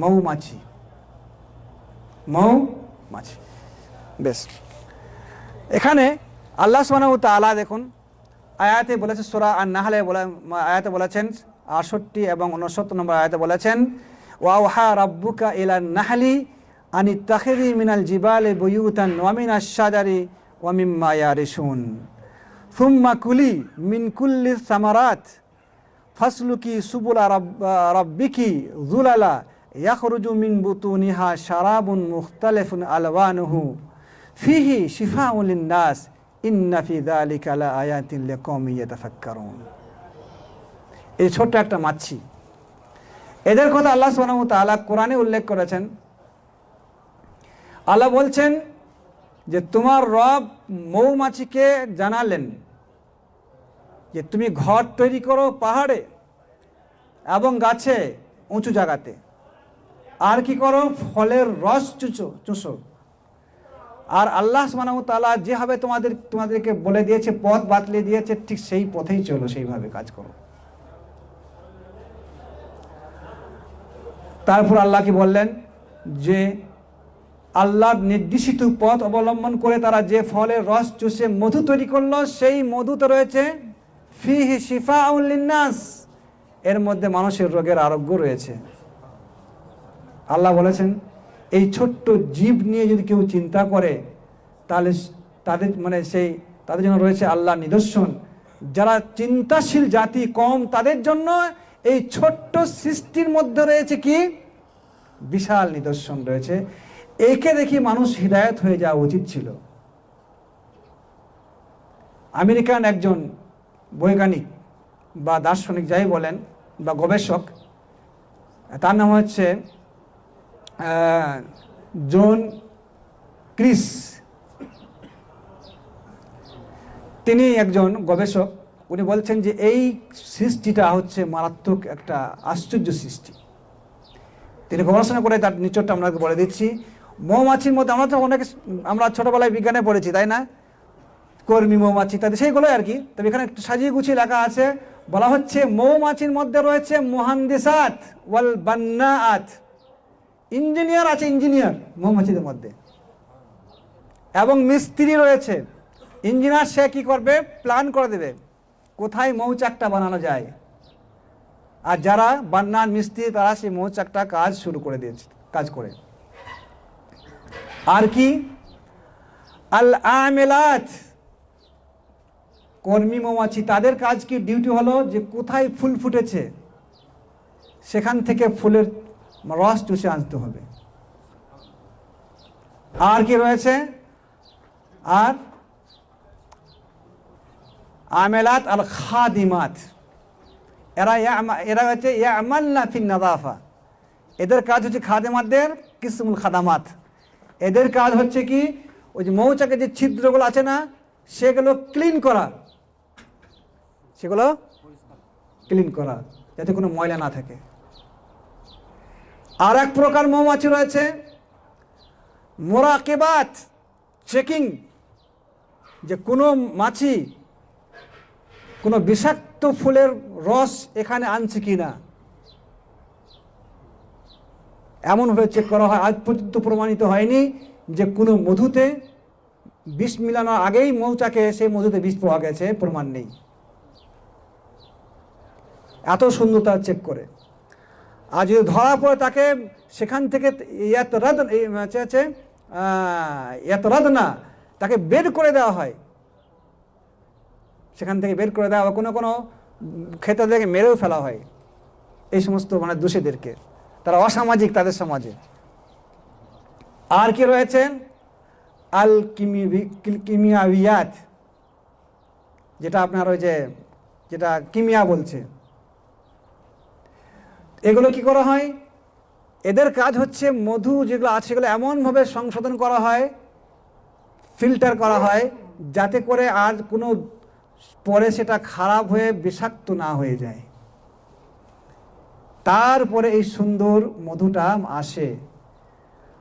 S4: মৌমাছি। বেশ, এখানে আল্লাহ সুবহানাহু ওয়া তাআলা দেখুন আয়াতে বলেছে, সূরা আন-নাহলে আয়াতে বলেছেন 68 এবং 69 নম্বর আয়াতে বলেছেন ওয়া ওহা রাব্বুকা ইলান নাহলি আনিত্তাখিযি মিনাল জিবালি বুয়ুতান ওয়া মিনাশ শাজারি ওয়া মিম্মা ইয়ারিশুন সুম্মা কুলি মিন কুল্লি সামারাত ফাসলুকি সুবুলা রাব্বিকি যুলালা ইয়াখরুজু মিন বুতুনিহা শারাবুন মুখতালিফুন আলওয়ানুহু ফিহি শিফাউন লিন-নাস ইন্না ফি যালিকা লাআয়াতিন লিকাওমিন ইয়াতাফাক্কারুন। এই ছোট্ট একটা মাছি, এদের কথা আল্লাহ সুবহানাহু ওয়া তাআলা কোরআনে উল্লেখ করেছেন। আল্লাহ বলছেন যে তোমার রব মৌমাছিকে জানালেন যে তুমি ঘর তৈরি করো পাহাড়ে এবং গাছে, উঁচু জায়গাতে, আর কি করো? ফলের রস চুষো। আর আল্লাহ সুবহানাহু ওয়া তাআলা যেভাবে তোমাদেরকে বলে দিয়েছে, পথ বাতলে দিয়েছে, ঠিক সেই পথেই চলো, সেইভাবে কাজ করো। তারপর আল্লাহ কি বললেন? যে আল্লাহর নির্দেশিত পথ অবলম্বন করে তারা যে ফলের রস চুষে মধু তৈরি করলো, সেই মধুতে রয়েছে ফিহি শিফাউন লিন-নাস, এর মধ্যে মানুষের রোগের আরোগ্য রয়েছে। আল্লাহ বলেছেন এই ছোট্ট জীব নিয়ে যদি কেউ চিন্তা করে তাহলে তাদের জন্য রয়েছে আল্লাহ নিদর্শন। যারা চিন্তাশীল জাতি কম, তাদের জন্য এই ছোট্ট সৃষ্টির মধ্যে রয়েছে কি বিশাল নিদর্শন রয়েছে। একে দেখি মানুষ হিদায়াত হয়ে যাওয়া উচিত ছিল। আমেরিকান একজন বৈজ্ঞানিক বা দার্শনিক যাই বলেন বা গবেষক, তার নাম হচ্ছে জন ক্রিস। তিনি একজন গবেষক। উনি বলছেন যে এই সৃষ্টিটা হচ্ছে মারাত্মক একটা আশ্চর্য সৃষ্টি। তিনি গবেষণা করে তার নিচরটা আপনাকে বলে দিচ্ছি। মৌমাছির মধ্যে আমরা ছোটবেলায় বিজ্ঞানে পড়েছি, তাই না? কর্মী মৌমাছি ইত্যাদি সেইগুলো আর কি। তবে এখানে একটু সাজিয়ে গুছিয়ে লেখা আছে, বলা হচ্ছে মৌমাছির মধ্যে রয়েছে মুহান্দিসাত ওয়াল বান্নাআত। ইঞ্জিনিয়ার আছে, ইঞ্জিনিয়ার মৌমাছিদের মধ্যে, এবং মিস্ত্রি রয়েছে। ইঞ্জিনিয়ার সে কি করবে, প্ল্যান করে দেবে কোথায় মৌচাকটা বানানো যায়, আর যারা বান্নার মিস্ত্রি তারা সেই মৌচাকটা কাজ শুরু করে দিয়েছে, কাজ করে। আর কি আল আমিলাত, কর্মী মৌমাছি, তাদের কাজ কি ডিউটি হলো যে কোথায় ফুল ফুটেছে সেখান থেকে ফুলের রস চুষে আনতে হবে। আর কি রয়েছে, আর আমেলাত আল খাদিমাত, এরা হচ্ছে ইয়ামালনা ফিন নাযাফা। এদের কাজ হচ্ছে খাদেমাতদের কিসমুল খাদামাত। এদের কাজ হচ্ছে কি ওই যে মৌচাকের যে ছিদ্রগুলো আছে না, সেগুলো ক্লিন করা, যাতে কোনো ময়লা না থাকে। আর এক প্রকার মৌমাছি রয়েছে মুরাকিবাত, চেকিং, যে কোনো মাছি কোনো বিষাক্ত ফুলের রস এখানে আনছে কিনা, এমনভাবে চেক করা হয়। আজ পর্যন্ত প্রমাণিত হয়নি যে কোনো মধুতে বিষ মিলানোর আগেই মৌচাকে সেই মধুতে বিষ পাওয়া গেছে, প্রমাণ নেই। এত সুন্দরতা চেক করে। আর যদি ধরা পড়ে তাকে সেখান থেকে না, তাকে বের করে দেওয়া হয়, সেখান থেকে বের করে দেওয়া হয়। কোনো কোনো ক্ষেত্রে থেকে মেরেও ফেলা হয় এই সমস্ত দোষীদেরকে, তারা অসামাজিক তাদের সমাজে। আর কি রয়েছে আল কিমিয়াবিয়াত, যেটা আপনার ওই যেটা কিমিয়া বলছে, এগুলো কি করা হয়, এদের কাজ হচ্ছে মধু যেগুলো আছে সেগুলো এমনভাবে সংশোধন করা হয়, ফিল্টার করা হয়, যাতে করে আর কোনো পরে সেটা খারাপ হয়ে বিষাক্ত না হয়ে যায়। তারপরে এই সুন্দর মধুটা আসে।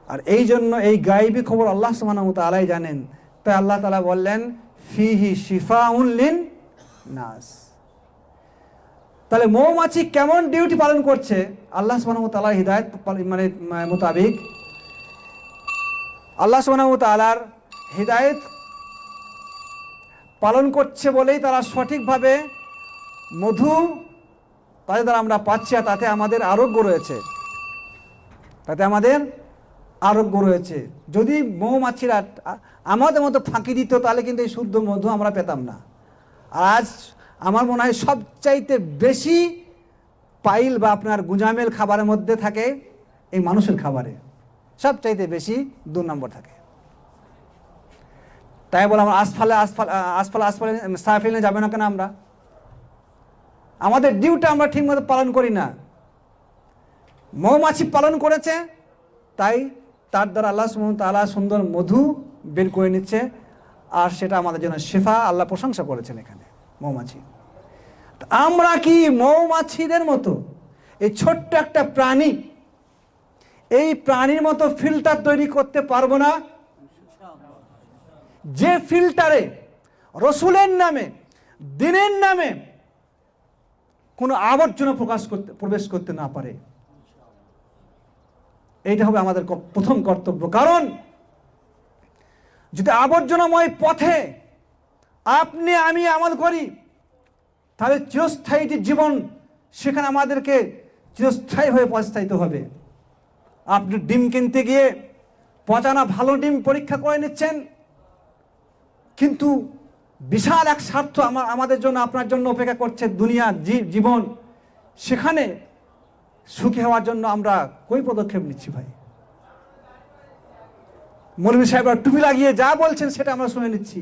S4: আর এই জন্য এই গায়েবী খবর আল্লাহ সুবহানাহু ওয়া তাআলাই জানেন। তাই আল্লাহ তাআলা বললেন ফিহি শিফাউন লিন নাস। তাহলে মৌমাছি কেমন ডিউটি পালন করছে আল্লাহ সুবহানাহু ওয়া তাআলার হিদায়াত মোতাবেক, আল্লাহ সুবহানাহু ওয়া তাআলার হিদায়াত পালন করছে বলেই তারা সঠিকভাবে মধু তাদের দ্বারা আমরা পাচ্ছি, আর তাতে আমাদের আরোগ্য রয়েছে। যদি মৌমাছিরা আমাদের মতো ফাঁকি দিত তাহলে কিন্তু এই শুদ্ধ মধু আমরা পেতাম না। আর আজ আমার মনে হয় সবচাইতে বেশি পাইল বা আপনার গুঁজামেল খাবারের মধ্যে থাকে এই মানুষের খাবারে, সবচাইতে বেশি 2 নম্বর থাকে। তাই বলে আমরা আসফালে সাফিলে যাবে না কেন? আমরা আমাদের ডিউটি আমরা ঠিকমতো পালন করি না। মৌমাছি পালন করেছে, তাই তার দ্বারা আল্লাহ সুবহানাহু ওয়া তাআলা সুন্দর মধু বের করে নিচ্ছে, আর সেটা আমাদের জন্য শিফা। আল্লাহ প্রশংসা করেছেন এখানে মৌমাছি। আমরা কি মৌমাছিদের মতো এই ছোট্ট একটা প্রাণী, এই প্রাণীর মতো ফিল্টার তৈরি করতে পারবো না? যে ফিল্টারে রসুলের নামে, দ্বীনের নামে কোনো আবর্জনা প্রবেশ করতে না পারে। এইটা হবে আমাদের প্রথম কর্তব্য। কারণ যদি আবর্জনাময় পথে আপনি আমি আমল করি, তাহলে চিরস্থায়ী জীবন সেখানে আমাদেরকে চিরস্থায়ীভাবে পৌঁছাইতে হবে। আপনি ডিম কিনতে গিয়ে পচানা ভালো ডিম পরীক্ষা করে নিচ্ছেন, কিন্তু বিশাল এক স্বার্থ আমাদের জন্য, আপনার জন্য অপেক্ষা করছে, দুনিয়া জীবন। সেখানে সুখী হওয়ার জন্য আমরা কই পদক্ষেপ নিচ্ছি ভাই? মৌলভী সাহেবরা টুপি লাগিয়ে যা বলছেন সেটা আমরা শুনে নিচ্ছি,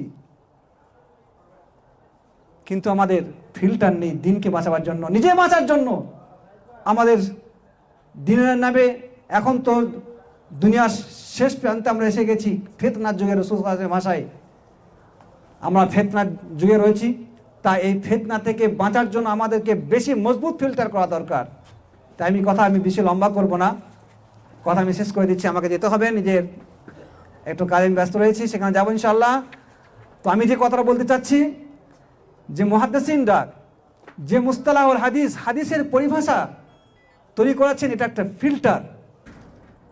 S4: কিন্তু আমাদের ফিল্টার নেই দিনকে বাঁচাবার জন্য, নিজে বাঁচার জন্য। আমাদের দিনের নামে এখন তো দুনিয়ার শেষ প্রান্তে আমরা এসে গেছি, ফিতনার যুগে। রাসূল সাল্লাল্লাহু আলাইহি ভাষায় আমরা ফিতনার যুগে রয়েছি, তাই এই ফিতনা থেকে বাঁচার জন্য আমাদেরকে বেশি মজবুত ফিল্টার করা দরকার। তাই আমি বেশি লম্বা করব না, কথা আমি শেষ করে দিচ্ছি। আমাকে যেতে হবে, নিজের একটু কাজে ব্যস্ত রয়েছি, সেখানে যাবো ইনশাআল্লাহ। তো আমি যে কথাটা বলতে চাচ্ছি, যে মুহাদ্দিসিনরা যে মুস্তালাহুল হাদিসের পরিভাষা তৈরি করেছেন, এটা একটা ফিল্টার।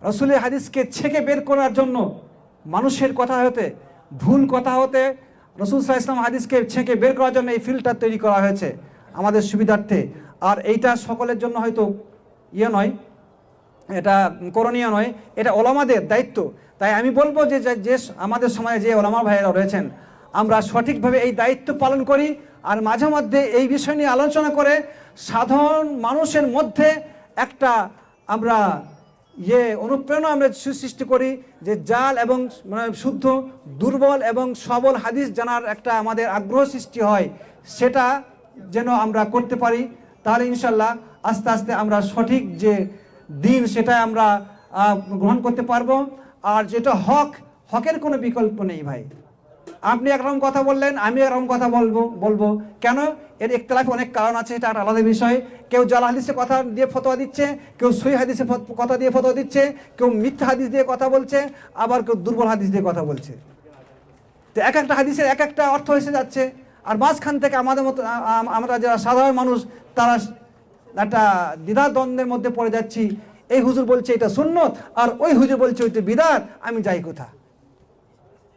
S4: রাসূলের হাদিসকে ছেঁকে বের করার জন্য, মানুষের কথা হতে, ভুল কথা হতে রাসূল সাল্লাল্লাহু আলাইহি ওয়াসাল্লাম হাদিসকে ছেঁকে বের করার জন্য এই ফিল্টার তৈরি করা হয়েছে আমাদের সুবিধার্থে। আর এইটা সকলের জন্য হয়তো নয়, এটা করণীয় নয়, এটা ওলামাদের দায়িত্ব। তাই আমি বলবো যে আমাদের সমাজে যে ওলামা ভাইয়েরা রয়েছেন, আমরা সঠিকভাবে এই দায়িত্ব পালন করি, আর মাঝে মধ্যে এই বিষয় নিয়ে আলোচনা করে সাধারণ মানুষের মধ্যে একটা আমরা অনুপ্রেরণা আমরা সৃষ্টি করি, যে জাল এবং শুদ্ধ, দুর্বল এবং সবল হাদিস জানার একটা আমাদের আগ্রহ সৃষ্টি হয়, সেটা যেন আমরা করতে পারি। তাহলে ইনশাল্লাহ আস্তে আস্তে আমরা সঠিক যে দিন সেটা আমরা গ্রহণ করতে পারবো। আর যেটা হকের কোনো বিকল্প নেই ভাই। আপনি একরকম কথা বললেন, আমি একরকম কথা বলবো কেন? এর ইখতিলাফে অনেক কারণ আছে, এটা একটা আলাদা বিষয়। কেউ জাল হাদিসে কথা দিয়ে ফতোয়া দিচ্ছে, কেউ সহিহ হাদিসে কথা দিয়ে ফতোয়া দিচ্ছে, কেউ মিথ্যা হাদিস দিয়ে কথা বলছে, আবার কেউ দুর্বল হাদিস দিয়ে কথা বলছে। তো এক একটা হাদিসের এক একটা অর্থ এসে যাচ্ছে, আর মাঝখান থেকে আমাদের মতো আমরা যারা সাধারণ মানুষ, তারা একটা দ্বিধাদ্বন্দ্বের মধ্যে পড়ে যাচ্ছি। এই হুজুর বলছে এটা সুন্নত, আর ওই হুজুর বলছে ওইটা বিদআত, আমি যাই কোথা?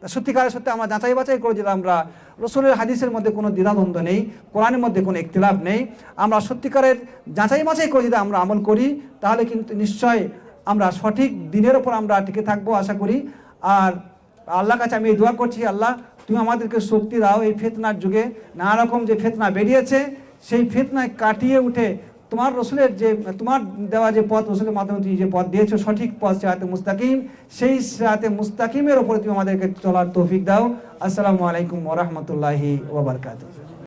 S4: সত্যিকারের সত্যি আমরা যাচাই বাছাই করে দিলাম, আমরা রাসূলের হাদিসের মধ্যে কোনো দ্বিধাদ্বন্দ্ব নেই, কোরআনের মধ্যে কোনো ইখতিলাফ নেই। আমরা সত্যিকারের যাচাই বাছাই করে যদি আমরা আমল করি, তাহলে কিন্তু নিশ্চয় আমরা সঠিক দিনের ওপর আমরা টিকে থাকবো আশা করি। আর আল্লাহর কাছে আমি এই দোয়া করছি, আল্লাহ তুমি আমাদেরকে শক্তি দাও এই ফিতনার যুগে। নানা রকম যে ফিতনা বেরিয়েছে, সেই ফিতনায় কাটিয়ে উঠে তোমার রাসূলের যে তোমার দেওয়া যে পথ, রাসূলের মাধ্যমে তুমি যে পথ দিয়েছো, সঠিক পথ, সিরাতে মুস্তাকিম, সেই সিরাতে মুস্তাকিমের উপরে তুমি আমাদেরকে চলার তৌফিক দাও। আসসালামু আলাইকুম ওয়া রাহমাতুল্লাহি ওয়া বারাকাতুহু।